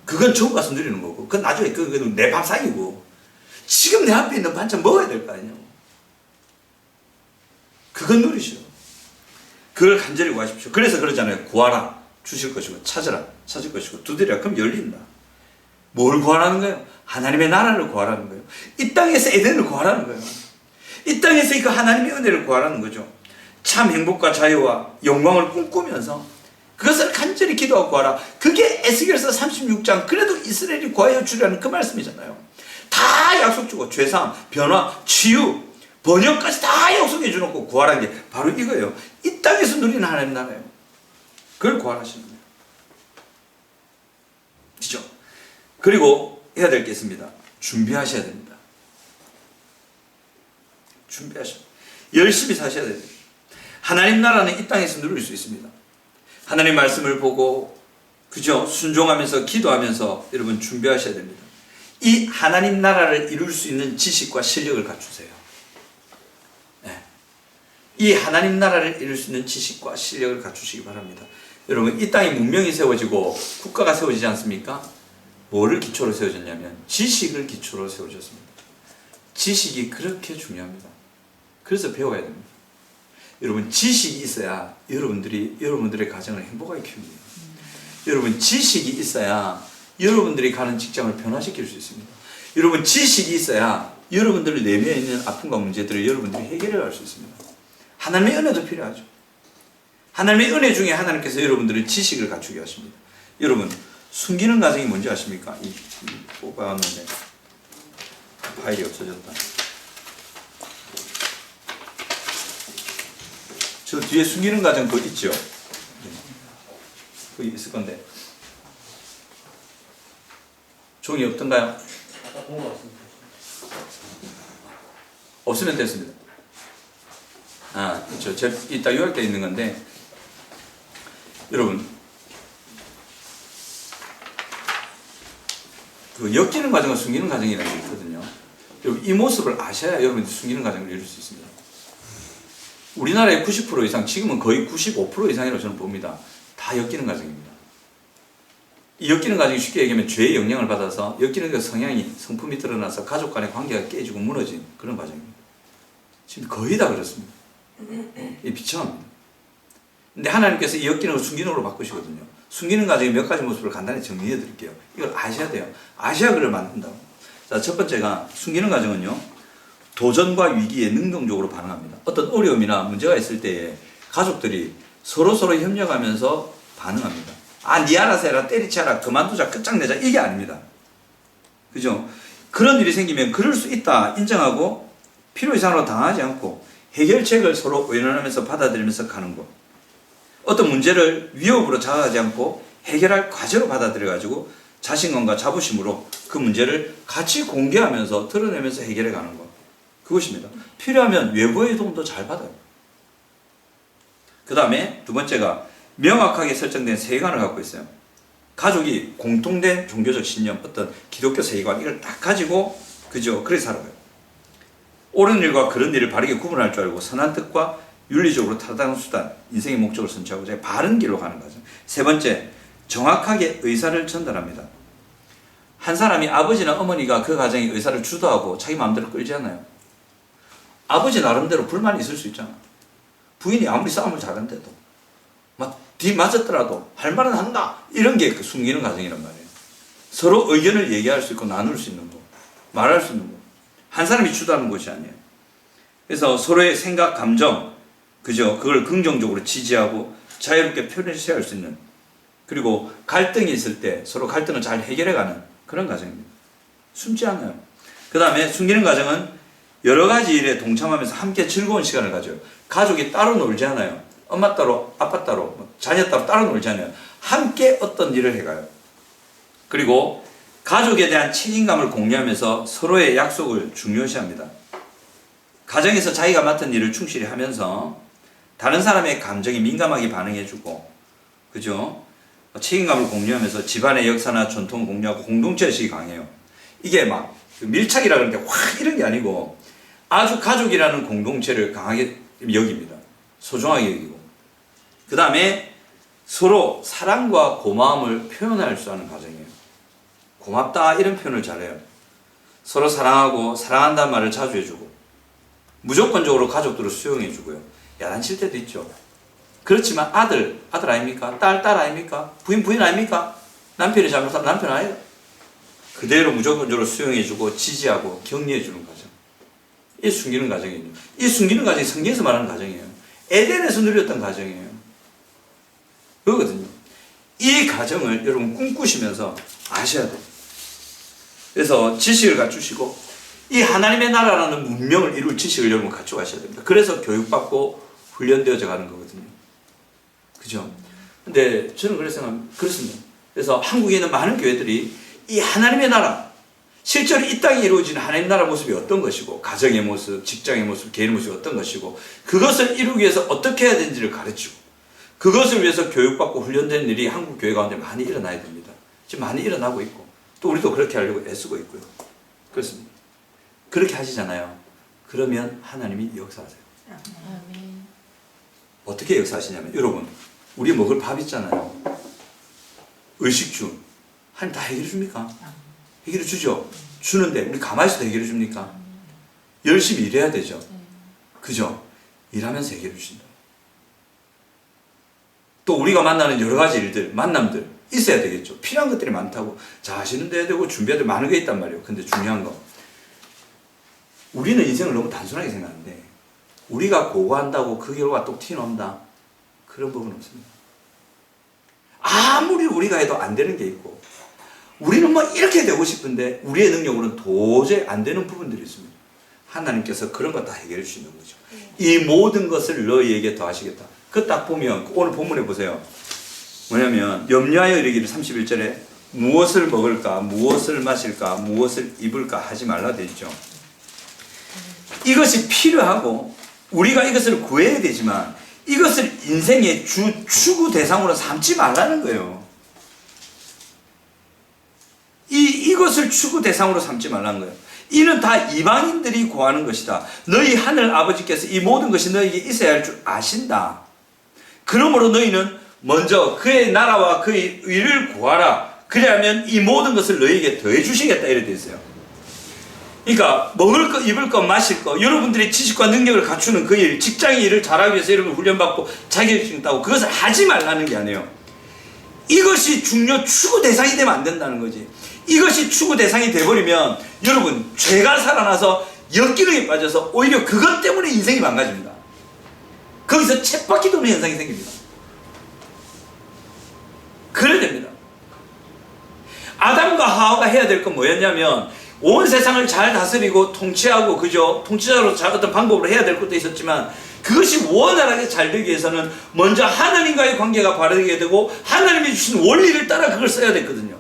그건 천국 가서 누리는 거고 그건 나중에 그건 내 밥상이고 지금 내 앞에 있는 반찬 먹어야 될 거 아니에요. 그건 누리시오. 그걸 간절히 구하십시오. 그래서 그러잖아요. 구하라 주실 것이고 찾으라 찾을 것이고 두드리라 그럼 열린다. 뭘 구하라는 거예요? 하나님의 나라를 구하라는 거예요. 이 땅에서 에덴을 구하라는 거예요. 이 땅에서 그 하나님의 은혜를 구하라는 거죠. 참 행복과 자유와 영광을 꿈꾸면서 그것을 간절히 기도하고 구하라. 그게 에스겔서 36장 그래도 이스라엘이 구하여 주려는 그 말씀이잖아요. 다 약속 주고 죄사함, 변화, 치유, 번영까지 다 약속해 주놓고 구하라는 게 바로 이거예요. 이 땅에서 누리는 하나님 나라예요. 그걸 구하라시는 거예요. 그죠? 그리고 해야 될 게 있습니다. 준비하셔야 됩니다. 준비하셔야 됩니다. 열심히 사셔야 됩니다. 하나님 나라는 이 땅에서 누릴 수 있습니다. 하나님 말씀을 보고 그죠? 순종하면서 기도하면서 여러분 준비하셔야 됩니다. 이 하나님 나라를 이룰 수 있는 지식과 실력을 갖추세요. 네. 이 하나님 나라를 이룰 수 있는 지식과 실력을 갖추시기 바랍니다. 여러분 이 땅에 문명이 세워지고 국가가 세워지지 않습니까? 뭐를 기초로 세워졌냐면 지식을 기초로 세워졌습니다. 지식이 그렇게 중요합니다. 그래서 배워야 됩니다. 여러분 지식이 있어야 여러분들의 가정을 행복하게 키웁니다. 여러분 지식이 있어야 여러분들이 가는 직장을 변화시킬 수 있습니다. 여러분 지식이 있어야 여러분들 내면에 있는 아픔과 문제들을 여러분들이 해결해 갈 수 있습니다. 하나님의 은혜도 필요하죠. 하나님의 은혜 중에 하나님께서 여러분들의 지식을 갖추게 하십니다. 여러분 숨기는 과정이 뭔지 아십니까? 뽑아왔는데 파일이 없어졌다. 저 뒤에 숨기는 과정 그거 있죠? 거기 있을 건데 종이 없던가요? 없으면 됐습니다. 저 이따 요약되어 있는 건데 여러분 그 엮이는 과정과 숨기는 과정이라는 게 있거든요. 여러분 이 모습을 아셔야 여러분들이 숨기는 과정을 이룰 수 있습니다. 우리나라의 90% 이상, 지금은 거의 95% 이상이라고 저는 봅니다. 다 엮이는 과정입니다. 이 엮이는 과정이 쉽게 얘기하면 죄의 영향을 받아서 엮이는 그 성향이, 성품이 드러나서 가족 간의 관계가 깨지고 무너진 그런 과정입니다. 지금 거의 다 그렇습니다. 이 비참합니다. 근데 하나님께서 이 엮이는 걸 숨기는 걸로 바꾸시거든요. 숨기는 과정의 몇 가지 모습을 간단히 정리해 드릴게요. 이걸 아셔야 돼요. 아셔야 그걸 만든다고. 자, 첫 번째가 숨기는 과정은요. 도전과 위기에 능동적으로 반응합니다. 어떤 어려움이나 문제가 있을 때에 가족들이 서로서로 협력하면서 반응합니다. 니 알아서 해라, 때리치라, 그만두자, 끝장내자, 이게 아닙니다. 그죠? 그런 일이 생기면 그럴 수 있다 인정하고 필요 이상으로 당하지 않고 해결책을 서로 의논하면서 받아들이면서 가는 것. 어떤 문제를 위협으로 자각하지 않고 해결할 과제로 받아들여가지고 자신감과 자부심으로 그 문제를 같이 공개하면서 드러내면서 해결해 가는 것. 그것입니다. 필요하면 외부의 도움도 잘 받아요. 그 다음에 두 번째가 명확하게 설정된 세계관을 갖고 있어요. 가족이 공통된 종교적 신념, 어떤 기독교 세계관, 이걸 딱 가지고, 그죠? 그렇게 살아가요. 옳은 일과 그런 일을 바르게 구분할 줄 알고, 선한 뜻과 윤리적으로 타당한 수단, 인생의 목적을 선취하고, 바른 길로 가는 거죠. 세 번째, 정확하게 의사를 전달합니다. 한 사람이 아버지나 어머니가 그 가정의 의사를 주도하고 자기 마음대로 끌지 않아요. 아버지 나름대로 불만이 있을 수 있잖아. 부인이 아무리 싸움을 잘한대도 뒤 맞았더라도 할 말은 한다. 이런 게 그 숨기는 과정이란 말이에요. 서로 의견을 얘기할 수 있고 나눌 수 있는 거, 말할 수 있는 거. 한 사람이 주도하는 것이 아니에요. 그래서 서로의 생각, 감정, 그죠? 그걸 긍정적으로 지지하고 자유롭게 표현할 수 있는, 그리고 갈등이 있을 때 서로 갈등을 잘 해결해가는 그런 과정입니다. 숨지 않아요. 그 다음에 숨기는 과정은 여러 가지 일에 동참하면서 함께 즐거운 시간을 가져요. 가족이 따로 놀지 않아요. 엄마 따로, 아빠 따로, 자녀 따로 놀지 않아요. 함께 어떤 일을 해가요. 그리고 가족에 대한 책임감을 공유하면서 서로의 약속을 중요시합니다. 가정에서 자기가 맡은 일을 충실히 하면서 다른 사람의 감정에 민감하게 반응해주고, 그죠? 책임감을 공유하면서 집안의 역사나 전통을 공유하고 공동체의식이 강해요. 이게 막 밀착이라 그러는 게 확 이런 게 아니고 아주 가족이라는 공동체를 강하게 여깁니다. 소중하게 여기고. 그 다음에 서로 사랑과 고마움을 표현할 수 있는 과정이에요. 고맙다 이런 표현을 잘해요. 서로 사랑하고 사랑한다는 말을 자주 해주고 무조건적으로 가족들을 수용해주고요. 야단칠 때도 있죠. 그렇지만 아들 아닙니까? 딸 아닙니까? 부인 아닙니까? 남편이 잘못하면 남편 아니에요. 그대로 무조건적으로 수용해주고 지지하고 격려해주는 과정. 이 숨기는 과정이에요. 이 숨기는 과정이 성경에서 말하는 과정이에요. 에덴에서 누렸던 과정이에요. 그거거든요. 이 가정을 여러분 꿈꾸시면서 아셔야 돼요. 그래서 지식을 갖추시고 이 하나님의 나라라는 문명을 이룰 지식을 여러분 갖춰가셔야 됩니다. 그래서 교육받고 훈련되어져 가는 거거든요. 그죠? 근데 저는 그렇습니다. 그래서 한국에 있는 많은 교회들이 이 하나님의 나라, 실제로 이 땅에 이루어지는 하나님 나라 모습이 어떤 것이고, 가정의 모습, 직장의 모습, 개인의 모습이 어떤 것이고, 그것을 이루기 위해서 어떻게 해야 되는지를 가르치고, 그것을 위해서 교육받고 훈련된 일이 한국 교회 가운데 많이 일어나야 됩니다. 지금 많이 일어나고 있고, 또 우리도 그렇게 하려고 애쓰고 있고요. 그렇습니다. 그렇게 하시잖아요. 그러면 하나님이 역사하세요. 아멘. 어떻게 역사하시냐면, 여러분, 우리 먹을 밥 있잖아요. 의식주. 하나님 다 해결해 줍니까? 해결해 주죠. 주는데 우리 가만히 있어도 해결해 줍니까? 열심히 일해야 되죠. 그죠? 일하면서 해결해 주신다. 또 우리가 만나는 여러 가지 일들, 만남들 있어야 되겠죠. 필요한 것들이 많다고 자신은 돼야 되고 준비해야 될 많은 게 있단 말이에요. 근데 중요한 거, 우리는 인생을 너무 단순하게 생각하는데 우리가 고고한다고 그 결과가 똑 튀어나온다, 그런 부분은 없습니다. 아무리 우리가 해도 안 되는 게 있고, 우리는 뭐 이렇게 되고 싶은데 우리의 능력으로는 도저히 안 되는 부분들이 있습니다. 하나님께서 그런 거 다 해결해 주시는 거죠. 이 모든 것을 너희에게 더하시겠다. 그 딱 보면 오늘 본문에 보세요. 뭐냐면 염려하여 이르기를 31절에 무엇을 먹을까, 무엇을 마실까, 무엇을 입을까 하지 말라 되어 있죠. 이것이 필요하고 우리가 이것을 구해야 되지만 이것을 인생의 추구 대상으로 삼지 말라는 거예요. 이것을 추구 대상으로 삼지 말라는 거예요. 이는 다 이방인들이 구하는 것이다. 너희 하늘 아버지께서 이 모든 것이 너희에게 있어야 할 줄 아신다. 그러므로 너희는 먼저 그의 나라와 그의 의를 구하라. 그래야면 이 모든 것을 너희에게 더해 주시겠다, 이렇게 되어 있어요. 그러니까 먹을 거, 입을 거, 마실 거, 여러분들이 지식과 능력을 갖추는 그 일, 직장의 일을 잘하기 위해서 여러분 훈련받고 자격증 따고 그것을 하지 말라는 게 아니에요. 이것이 추구 대상이 되면 안 된다는 거지. 이것이 추구 대상이 돼버리면 여러분 죄가 살아나서 역기능에 빠져서 오히려 그것 때문에 인생이 망가집니다. 거기서 쳇바퀴 도는 현상이 생깁니다. 그래야 됩니다. 아담과 하와가 해야 될 건 뭐였냐면 온 세상을 잘 다스리고 통치하고, 그죠? 통치자로 어떤 방법으로 해야 될 것도 있었지만 그것이 원활하게 잘 되기 위해서는 먼저 하나님과의 관계가 바르게 되고 하나님이 주신 원리를 따라 그걸 써야 됐거든요.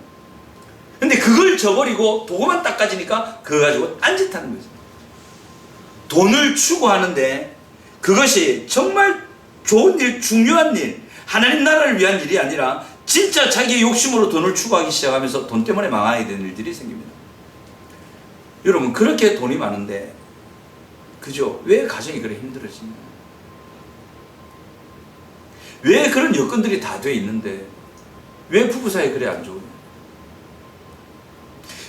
근데 그걸 저버리고 도구만 닦아지니까 그거 가지고 딴짓하는 거죠. 돈을 추구하는데 그것이 정말 좋은 일, 중요한 일, 하나님 나라를 위한 일이 아니라 진짜 자기의 욕심으로 돈을 추구하기 시작하면서 돈 때문에 망하게 되는 일들이 생깁니다. 여러분, 그렇게 돈이 많은데, 그죠? 왜 가정이 그래 힘들어지냐? 왜 그런 여건들이 다 돼 있는데 왜 부부 사이 그래 안 좋으냐?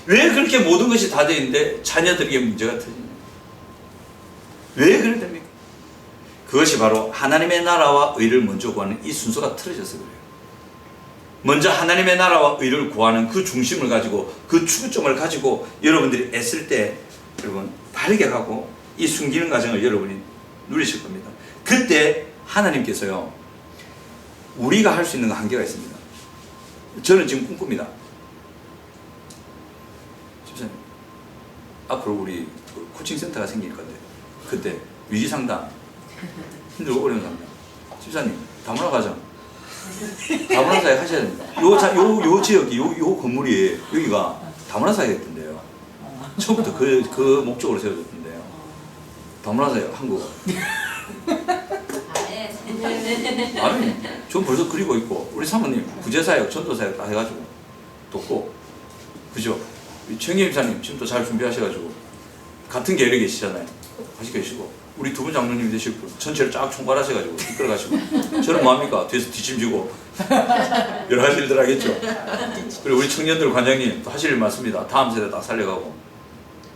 왜 그렇게 모든 것이 다 돼 있는데 자녀들에게 문제가 터지냐? 왜 그래 됩니까? 그것이 바로 하나님의 나라와 의를 먼저 구하는 이 순서가 틀어져서 그래요. 먼저 하나님의 나라와 의를 구하는 그 중심을 가지고, 그 추구점을 가지고 여러분들이 애쓸 때 여러분 바르게 가고 이 숨기는 과정을 여러분이 누리실 겁니다. 그때 하나님께서요, 우리가 할 수 있는 한계가 있습니다. 저는 지금 꿈꿉니다. 집사님, 앞으로 우리 코칭센터가 생길 건데 그때 위기상담, 힘들고 어려운 상담, 집사님 다문화 가정, 다문화 사회 하셔야 됩니다. 요 지역이 요 건물이 여기가 다문화 사회가 있던데요. 처음부터 그 목적으로 세워졌던데요. 다문화 사회 한국어. 아니, 전 벌써 그리고 있고, 우리 사모님 부재사역, 전도사역 다 해가지고 돕고, 그죠? 최영희 집사님 지금 또 잘 준비하셔가지고 같은 계열에 계시잖아요. 같이 계시고, 우리 두 분 장로님이 되실 분 전체를 쫙 총괄하셔가지고 이끌어가시고, 저는 뭐합니까? 뒤에서 뒷짐지고 여러 가지 일들 하겠죠. 그리고 우리 청년들 관장님 또 하실 일 많습니다. 다음 세대 다 살려가고,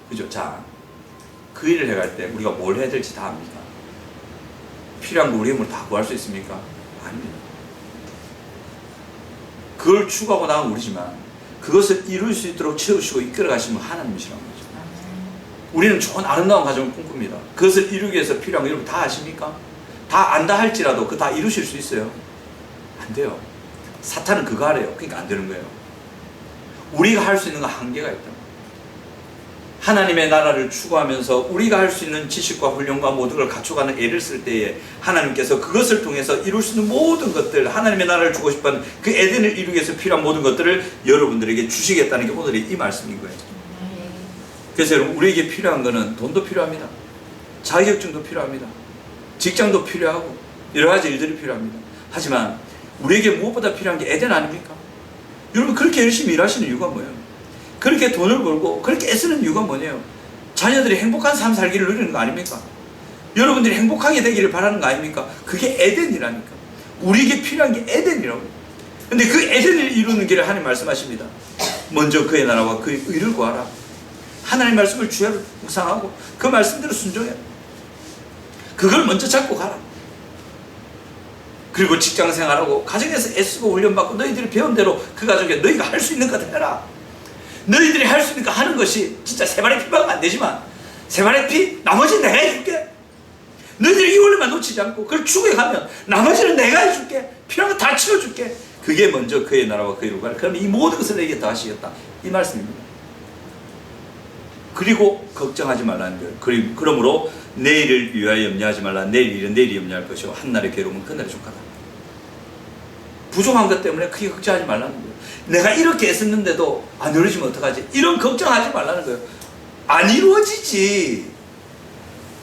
그죠? 자, 그 일을 해갈 때 우리가 뭘 해야 될지 다 압니까? 필요한 거 우리 힘으로 다 구할 수 있습니까? 아닙니다. 그걸 추구하고 나간 우리지만 그것을 이룰 수 있도록 채우시고 이끌어 가시면 하나님이시라는 거죠. 우리는 좋은 아름다운 가정을 꿈꿉니다. 그것을 이루기 위해서 필요한 거 여러분 다 아십니까? 다 안다 할지라도 그거 다 이루실 수 있어요? 안 돼요. 사탄은 그거 하래요. 그러니까 안 되는 거예요. 우리가 할 수 있는 건 한계가 있다. 하나님의 나라를 추구하면서 우리가 할 수 있는 지식과 훈련과 모든 걸 갖춰가는 애를 쓸 때에 하나님께서 그것을 통해서 이룰 수 있는 모든 것들, 하나님의 나라를 주고 싶은 그 에덴을 이루기 위해서 필요한 모든 것들을 여러분들에게 주시겠다는 게 오늘의 이 말씀인 거예요. 그래서 여러분, 우리에게 필요한 거는 돈도 필요합니다. 자격증도 필요합니다. 직장도 필요하고 여러 가지 일들이 필요합니다. 하지만 우리에게 무엇보다 필요한 게 에덴 아닙니까? 여러분, 그렇게 열심히 일하시는 이유가 뭐예요? 그렇게 돈을 벌고 그렇게 애쓰는 이유가 뭐냐요? 자녀들이 행복한 삶 살기를 누리는 거 아닙니까? 여러분들이 행복하게 되기를 바라는 거 아닙니까? 그게 에덴이라니까. 우리에게 필요한 게 에덴이라고. 근데 그 에덴을 이루는 길을 하나님 말씀하십니다. 먼저 그의 나라와 그의 의를 구하라. 하나님 말씀을 주야로 묵상하고 그 말씀대로 순종해. 그걸 먼저 잡고 가라. 그리고 직장 생활하고 가정에서 애쓰고 훈련받고 너희들이 배운 대로 그 가정에 너희가 할 수 있는 것 해라. 너희들이 할 수 있는 거 하는 것이 진짜 세 발의 피밖에 안 되지만 세 발의 피 나머지는 내가 해줄게. 너희들이 이 원리만 놓치지 않고 그걸 추구해가면 나머지는 내가 해줄게. 필요한 거 다 치워줄게. 그게 먼저 그의 나라와 그의 일을 그럼 이 모든 것을 내게 다 하시겠다. 이 말씀입니다. 그리고 걱정하지 말라는 거예요. 그러므로 내일을 위하여 염려하지 말라. 내일 일은 내일이 염려할 것이고 한날의 괴로움은 그날의 족하다. 부족한 것 때문에 크게 걱정하지 말라는 거예요. 내가 이렇게 애썼는데도 안 이루어지면 어떡하지? 이런 걱정하지 말라는 거예요. 안 이루어지지.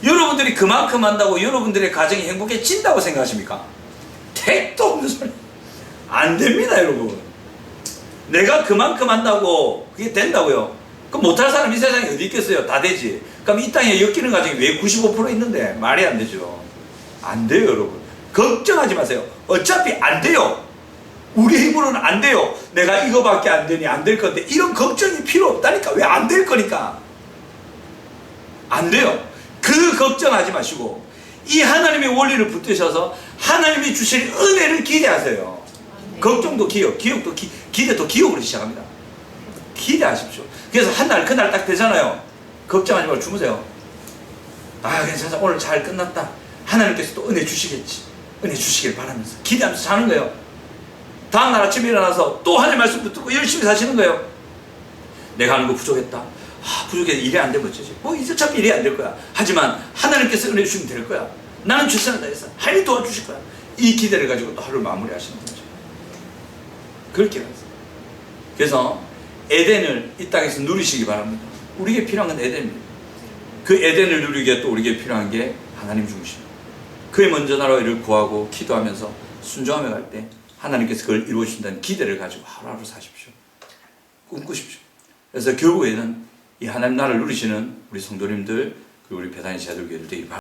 여러분들이 그만큼 한다고 여러분들의 가정이 행복해진다고 생각하십니까? 택도 없는 소리. 안 됩니다, 여러분. 내가 그만큼 한다고 그게 된다고요? 그럼 못할 사람 이 세상에 어디 있겠어요? 다 되지. 그럼 이 땅에 엮이는 가정이 왜 95% 있는데? 말이 안 되죠. 안 돼요, 여러분. 걱정하지 마세요. 어차피 안 돼요. 우리 힘으로는 안 돼요. 내가 이거밖에 안 되니 안 될 건데 이런 걱정이 필요 없다니까. 왜 안 될 거니까. 안 돼요. 그 걱정하지 마시고 이 하나님의 원리를 붙드셔서 하나님이 주실 은혜를 기대하세요. 걱정도 기억, 기억도 기대도 기억으로 시작합니다. 기대하십시오. 그래서 한날 그날 딱 되잖아요. 걱정하지 말고 주무세요. 아, 괜찮아. 오늘 잘 끝났다. 하나님께서 또 은혜 주시겠지. 은혜 주시길 바라면서 기대하면서 자는 거예요. 다음날 아침에 일어나서 또 하나님 말씀도 듣고 열심히 사시는 거예요. 내가 하는 거 부족했다. 아, 부족해. 일이 안 되면 어쩌지. 뭐 이제 어차피 일이 안 될 거야. 하지만 하나님께서 은혜 주시면 될 거야. 나는 최선을 다해서 하나님 도와주실 거야. 이 기대를 가지고 또 하루를 마무리하시는 거죠. 그렇게 가세요. 그래서 에덴을 이 땅에서 누리시기 바랍니다. 우리에게 필요한 건 에덴입니다. 그 에덴을 누리기에 또 우리에게 필요한 게 하나님 중심입니다. 그의 먼저 나라와 이를 구하고 기도하면서 순종하며 갈 때 하나님께서 그걸 이루어주신다는 기대를 가지고 하루하루 사십시오. 꿈꾸십시오. 그래서 결국에는 이 하나님 나라를 누리시는 우리 성도님들 그리고 우리 배단의 제자들 되길 바랍니다.